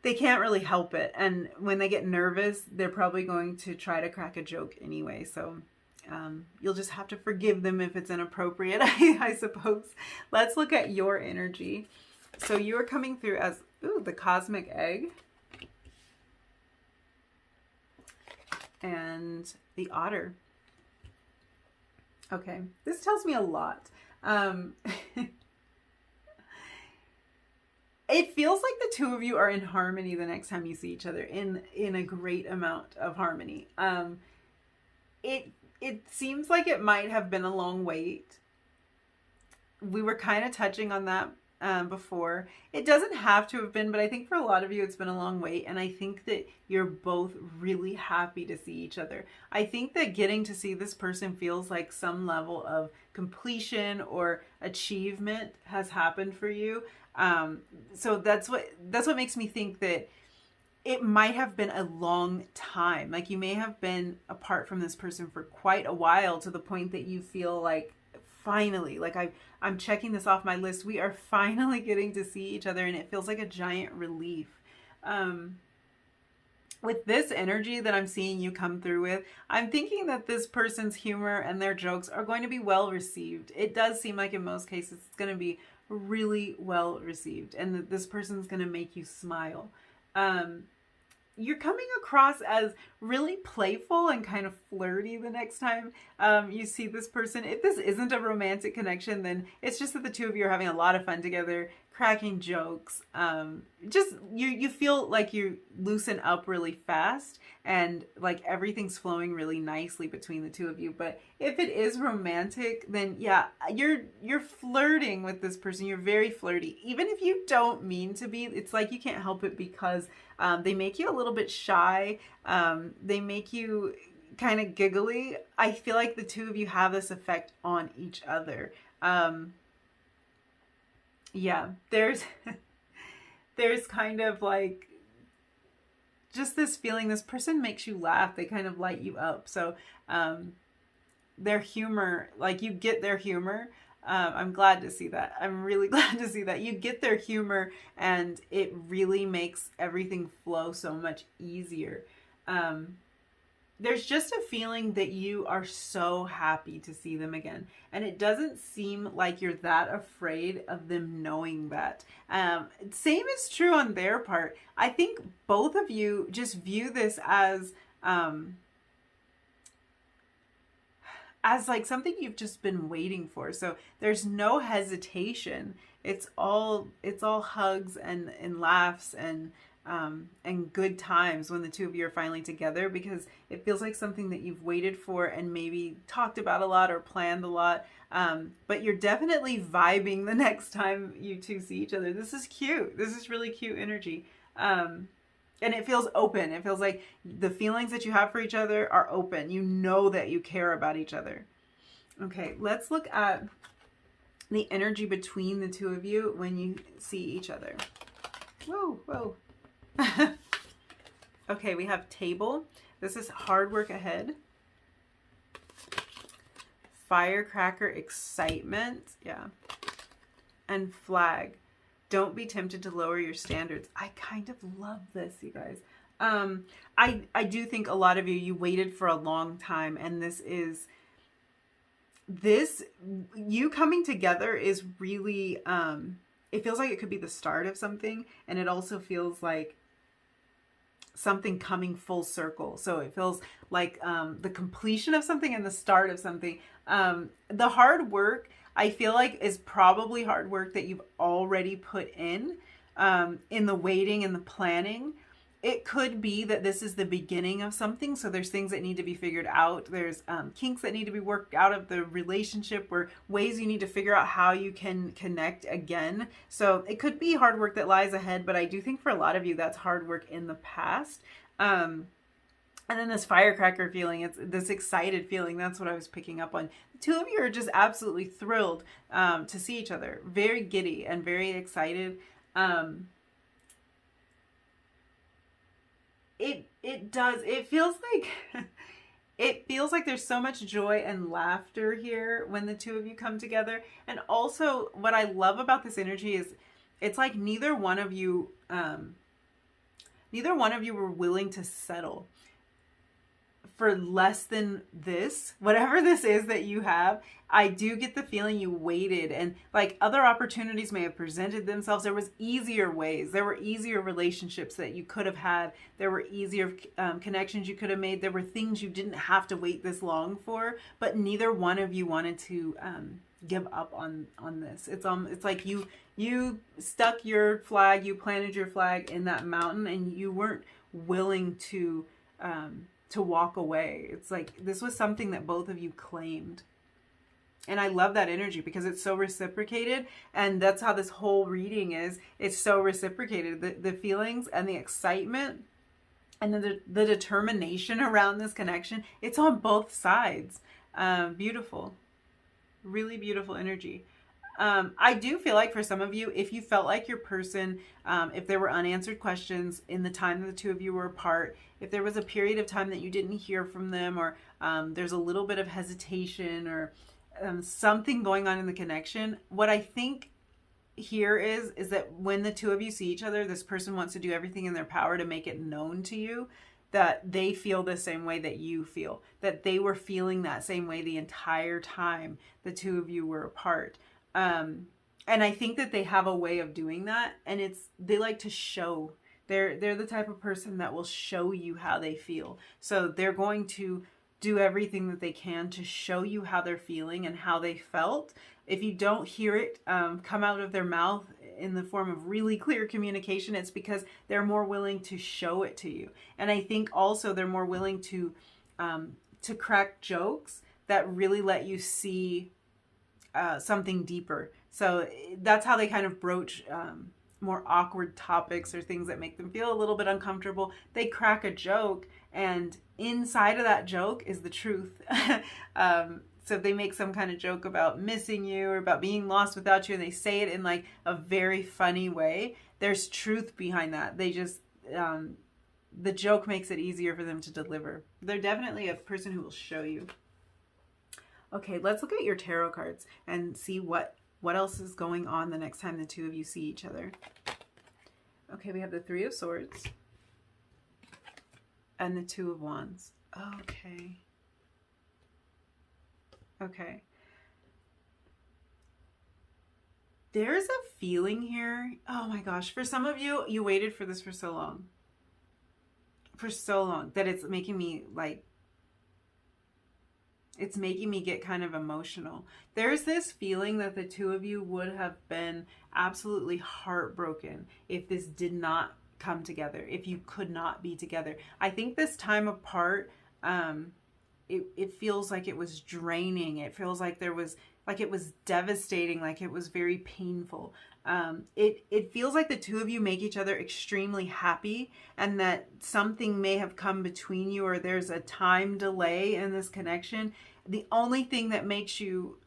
they can't really help it. And when they get nervous, they're probably going to try to crack a joke anyway. So, you'll just have to forgive them if it's inappropriate, I suppose. Let's look at your energy. So you are coming through as, the cosmic egg. And the otter. Okay, this tells me a lot. It feels like the two of you are in harmony the next time you see each other, in a great amount of harmony. It seems like it might have been a long wait. We were kind of touching on that before. It doesn't have to have been, but I think for a lot of you it's been a long wait, and I think that you're both really happy to see each other. I think that getting to see this person feels like some level of completion or achievement has happened for you. So that's what makes me think that it might have been a long time. Like you may have been apart from this person for quite a while, to the point that you feel like finally, like I'm checking this off my list. We are finally getting to see each other, and it feels like a giant relief. With this energy that I'm seeing you come through with, I'm thinking that this person's humor and their jokes are going to be well received. It does seem like in most cases it's going to be really well received, and that this person's going to make you smile. You're coming across as really playful and kind of flirty the next time you see this person. If this isn't a romantic connection, then it's just that the two of you are having a lot of fun together, cracking jokes. Just you feel like you loosen up really fast, and like everything's flowing really nicely between the two of you. But if it is romantic, then yeah, you're flirting with this person. You're very flirty. Even if you don't mean to be, it's like you can't help it, because they make you a little bit shy. They make you kind of giggly. I feel like the two of you have this effect on each other. Yeah, there's there's kind of like just this feeling, this person makes you laugh, they kind of light you up. So their humor, like you get their humor. I'm glad to see that. I'm really glad to see that. You get their humor and it really makes everything flow so much easier. There's just a feeling that you are so happy to see them again. And it doesn't seem like you're that afraid of them knowing that. Same is true on their part. I think both of you just view this as like something you've just been waiting for. So there's no hesitation. It's all hugs and laughs and good times when the two of you are finally together, because it feels like something that you've waited for and maybe talked about a lot or planned a lot. But you're definitely vibing the next time you two see each other. This is cute. This is really cute energy. And it feels open. It feels like the feelings that you have for each other are open. You know that you care about each other. Okay, let's look at the energy between the two of you when you see each other. Whoa, whoa. Okay, we have table. This is hard work ahead. Firecracker, excitement. Yeah. And flag. Don't be tempted to lower your standards. I kind of love this, you guys. I do think a lot of you waited for a long time, and you coming together is really, it feels like it could be the start of something, and it also feels like something coming full circle. So it feels like the completion of something and the start of something. The hard work, I feel like, is probably hard work that you've already put in the waiting and the planning. It could be that this is the beginning of something. So there's things that need to be figured out. There's kinks that need to be worked out of the relationship, or ways you need to figure out how you can connect again. So it could be hard work that lies ahead, but I do think for a lot of you, that's hard work in the past. And then this firecracker feeling, it's this excited feeling. That's what I was picking up on. The two of you are just absolutely thrilled to see each other. Very giddy and very excited. It feels like there's so much joy and laughter here when the two of you come together. And also what I love about this energy is it's like neither one of you were willing to settle for less than this, whatever this is that you have. I do get the feeling you waited, and like other opportunities may have presented themselves. There was easier ways. There were easier relationships that you could have had. There were easier connections you could have made. There were things you didn't have to wait this long for, but neither one of you wanted to give up on this. It's like you stuck your flag, you planted your flag in that mountain, and you weren't willing to walk away. It's like this was something that both of you claimed. And I love that energy because it's so reciprocated. And that's how this whole reading is. It's so reciprocated. The feelings and the excitement and the determination around this connection, it's on both sides. Beautiful. Really beautiful energy. I do feel like for some of you, if you felt like your person, if there were unanswered questions in the time that the two of you were apart, if there was a period of time that you didn't hear from them, or there's a little bit of hesitation or something going on in the connection, what I think here is that when the two of you see each other, this person wants to do everything in their power to make it known to you that they feel the same way that you feel, that they were feeling that same way the entire time the two of you were apart. And I think that they have a way of doing that, and they like to show. They're the type of person that will show you how they feel. So they're going to do everything that they can to show you how they're feeling and how they felt. If you don't hear it come out of their mouth in the form of really clear communication, it's because they're more willing to show it to you. And I think also they're more willing to crack jokes that really let you see something deeper. So that's how they kind of broach more awkward topics or things that make them feel a little bit uncomfortable, they crack a joke, and inside of that joke is the truth. So if they make some kind of joke about missing you or about being lost without you, and they say it in like a very funny way, there's truth behind that. They just, the joke makes it easier for them to deliver. They're definitely a person who will show you. Okay, let's look at your tarot cards and see what else is going on the next time the two of you see each other. Okay, we have the Three of Swords and the Two of Wands. Okay. Okay. There's a feeling here. Oh my gosh. For some of you, you waited for this for so long. For so long that it's making me like, it's making me get kind of emotional. There's this feeling that the two of you would have been absolutely heartbroken if this did not come together, if you could not be together. I think this time apart, it feels like it was draining. It feels like there was, like it was devastating, like it was very painful. It feels like the two of you make each other extremely happy, and that something may have come between you, or there's a time delay in this connection. The only thing that makes you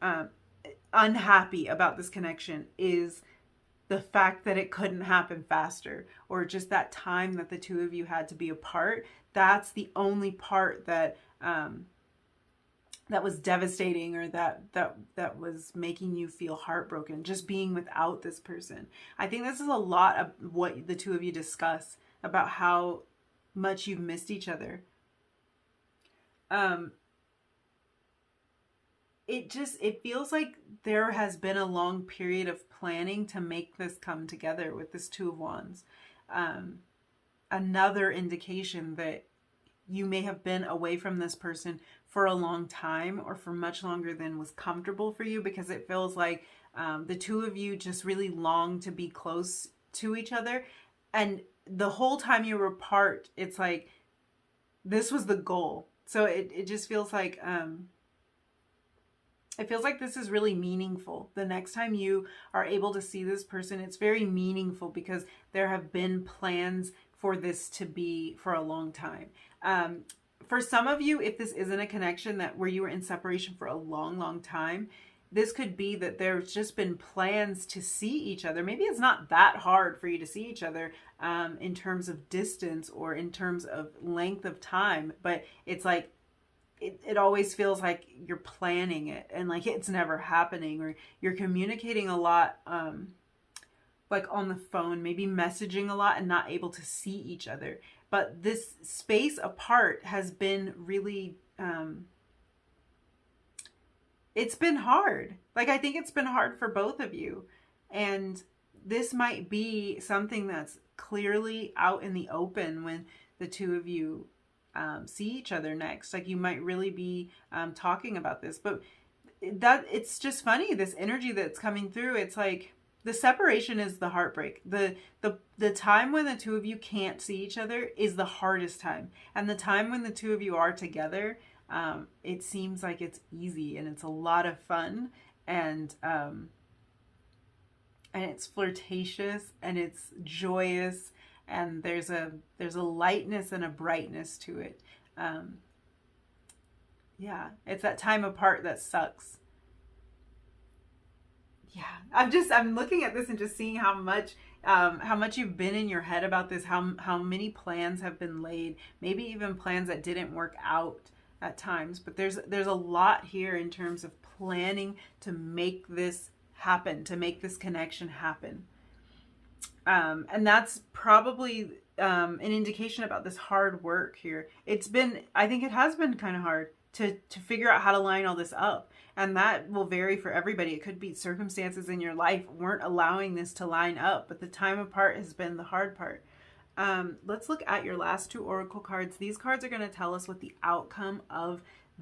unhappy about this connection is the fact that it couldn't happen faster, or just that time that the two of you had to be apart. That's the only part that that was devastating, or that was making you feel heartbroken, just being without this person. I think this is a lot of what the two of you discuss about how much you've missed each other. It feels like there has been a long period of planning to make this come together with this Two of Wands. Another indication that you may have been away from this person for a long time, or for much longer than was comfortable for you, because it feels like the two of you just really long to be close to each other. And the whole time you were apart, it's like this was the goal. So it just feels like it feels like this is really meaningful. The next time you are able to see this person, it's very meaningful because there have been plans for this to be for a long time. For some of you, if this isn't a connection that where you were in separation for a long, long time, this could be that there's just been plans to see each other. Maybe it's not that hard for you to see each other in terms of distance or in terms of length of time, but it's like, it always feels like you're planning it and like it's never happening, or you're communicating a lot, like on the phone, maybe messaging a lot and not able to see each other. But this space apart has been really, it's been hard. Like, I think it's been hard for both of you. And this might be something that's clearly out in the open when the two of you see each other next. Like, you might really be talking about this. But that, it's just funny, this energy that's coming through. It's like the separation is the heartbreak. The time when the two of you can't see each other is the hardest time. And the time when the two of you are together, it seems like it's easy and it's a lot of fun, and it's flirtatious and it's joyous, and there's a lightness and a brightness to it. Yeah, it's that time apart that sucks. Yeah, I'm looking at this and just seeing how much you've been in your head about this, how many plans have been laid, maybe even plans that didn't work out at times. But there's a lot here in terms of planning to make this happen, to make this connection happen. And that's probably an indication about this hard work here. I think it has been kind of hard to figure out how to line all this up. And that will vary for everybody. It could be circumstances in your life weren't allowing this to line up, but the time apart has been the hard part. Let's look at your last two oracle cards. These cards are going to tell us what the outcome of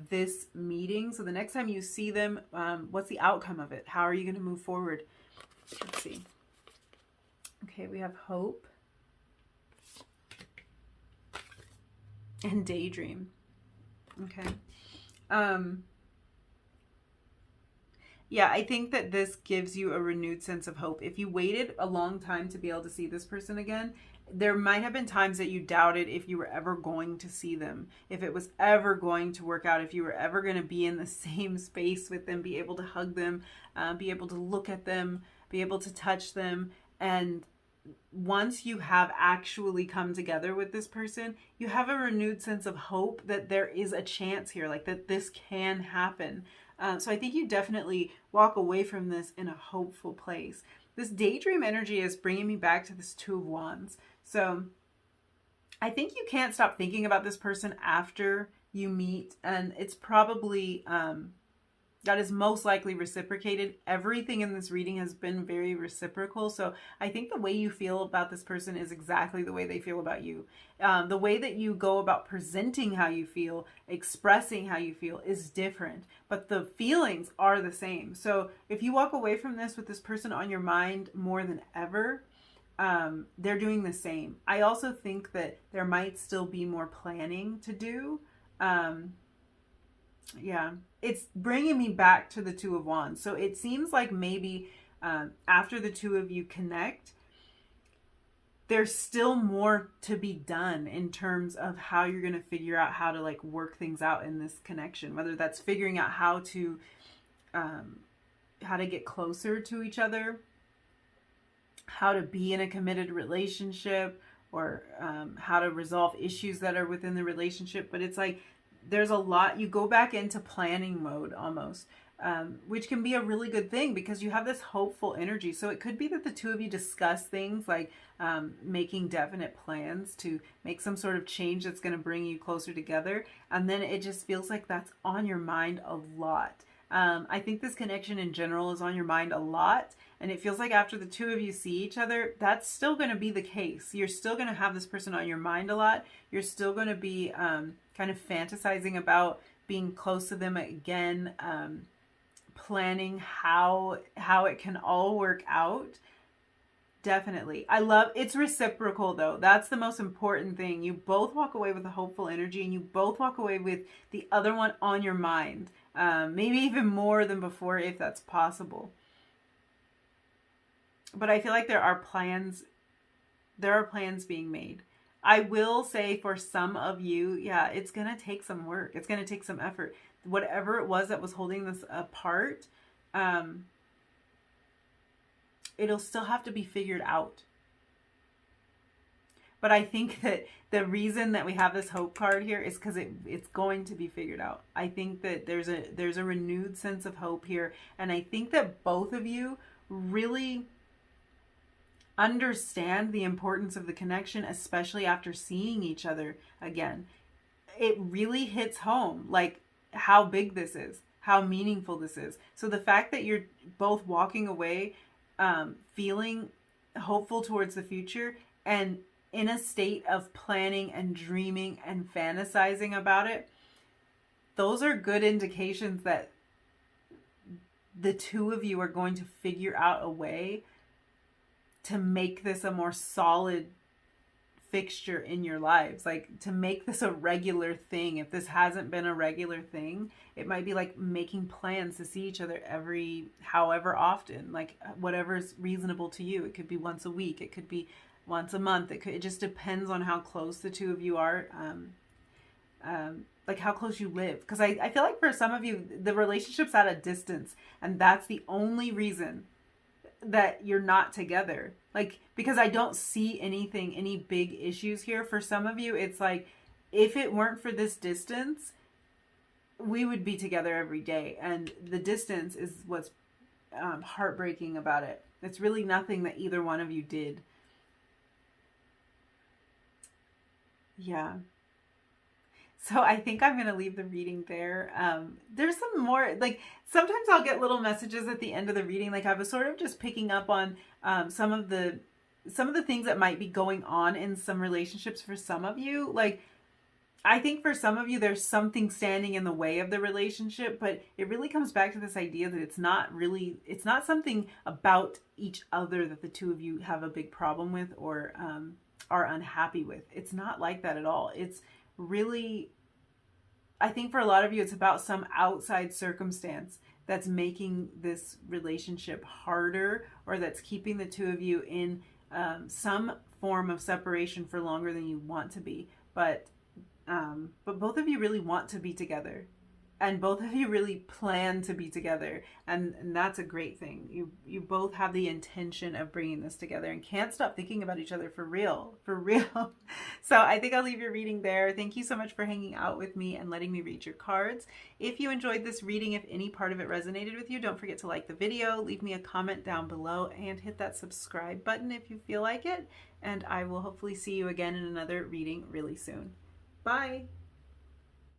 this meeting. So the next time you see them, what's the outcome of it? How are you going to move forward? Let's see. Okay, we have hope and daydream. Okay. Yeah, I think that this gives you a renewed sense of hope. If you waited a long time to be able to see this person again, there might have been times that you doubted if you were ever going to see them, if it was ever going to work out, if you were ever going to be in the same space with them, be able to hug them, be able to look at them, be able to touch them. And once you have actually come together with this person, you have a renewed sense of hope that there is a chance here, like that this can happen. So I think you definitely walk away from this in a hopeful place. This daydream energy is bringing me back to this Two of Wands. So I think you can't stop thinking about this person after you meet, and it's probably that is most likely reciprocated. Everything in this reading has been very reciprocal. So I think the way you feel about this person is exactly the way they feel about you. The way that you go about presenting how you feel, expressing how you feel is different, but the feelings are the same. So if you walk away from this with this person on your mind more than ever, they're doing the same. I also think that there might still be more planning to do. Yeah, it's bringing me back to the Two of Wands. So it seems like maybe after the two of you connect, there's still more to be done in terms of how you're going to figure out how to like work things out in this connection, whether that's figuring out how to get closer to each other, how to be in a committed relationship, or how to resolve issues that are within the relationship. But it's like there's a lot, you go back into planning mode almost, which can be a really good thing because you have this hopeful energy. So it could be that the two of you discuss things like making definite plans to make some sort of change that's going to bring you closer together. And then it just feels like that's on your mind a lot. I think this connection in general is on your mind a lot. And it feels like after the two of you see each other, that's still going to be the case. You're still going to have this person on your mind a lot. You're still going to be kind of fantasizing about being close to them again, planning how it can all work out. Definitely. I love it's reciprocal though. That's the most important thing. You both walk away with a hopeful energy and you both walk away with the other one on your mind. Maybe even more than before if that's possible. But I feel like there are plans being made. I will say for some of you, yeah, it's going to take some work. It's going to take some effort. Whatever it was that was holding this apart, it'll still have to be figured out. But I think that the reason that we have this hope card here is because it's going to be figured out. I think that there's a renewed sense of hope here. And I think that both of you really understand the importance of the connection, especially after seeing each other again. It really hits home, like how big this is, how meaningful this is. So the fact that you're both walking away feeling hopeful towards the future and in a state of planning and dreaming and fantasizing about it, those are good indications that the two of you are going to figure out a way to make this a more solid fixture in your lives, like to make this a regular thing. If this hasn't been a regular thing, it might be like making plans to see each other every however often, like whatever's reasonable to you. It could be once a week, it could be once a month, it just depends on how close the two of you are, like how close you live. Because I feel like for some of you the relationship's at a distance and that's the only reason that you're not together, like because I don't see any big issues here. For some of you it's like if it weren't for this distance we would be together every day, and the distance is what's heartbreaking about it. It's really nothing that either one of you did. Yeah. So I think I'm going to leave the reading there. There's some more, like sometimes I'll get little messages at the end of the reading. Like I was sort of just picking up on some of the things that might be going on in some relationships for some of you. Like I think for some of you, there's something standing in the way of the relationship, but it really comes back to this idea that it's not something about each other that the two of you have a big problem with or are unhappy with. It's not like that at all. It's really, I think for a lot of you, it's about some outside circumstance that's making this relationship harder, or that's keeping the two of you in some form of separation for longer than you want to be. But both of you really want to be together, and both of you really plan to be together, and that's a great thing. You both have the intention of bringing this together and can't stop thinking about each other, for real, for real. So I think I'll leave your reading there. Thank you so much for hanging out with me and letting me read your cards. If you enjoyed this reading, if any part of it resonated with you, don't forget to like the video, leave me a comment down below, and hit that subscribe button if you feel like it. And I will hopefully see you again in another reading really soon. Bye.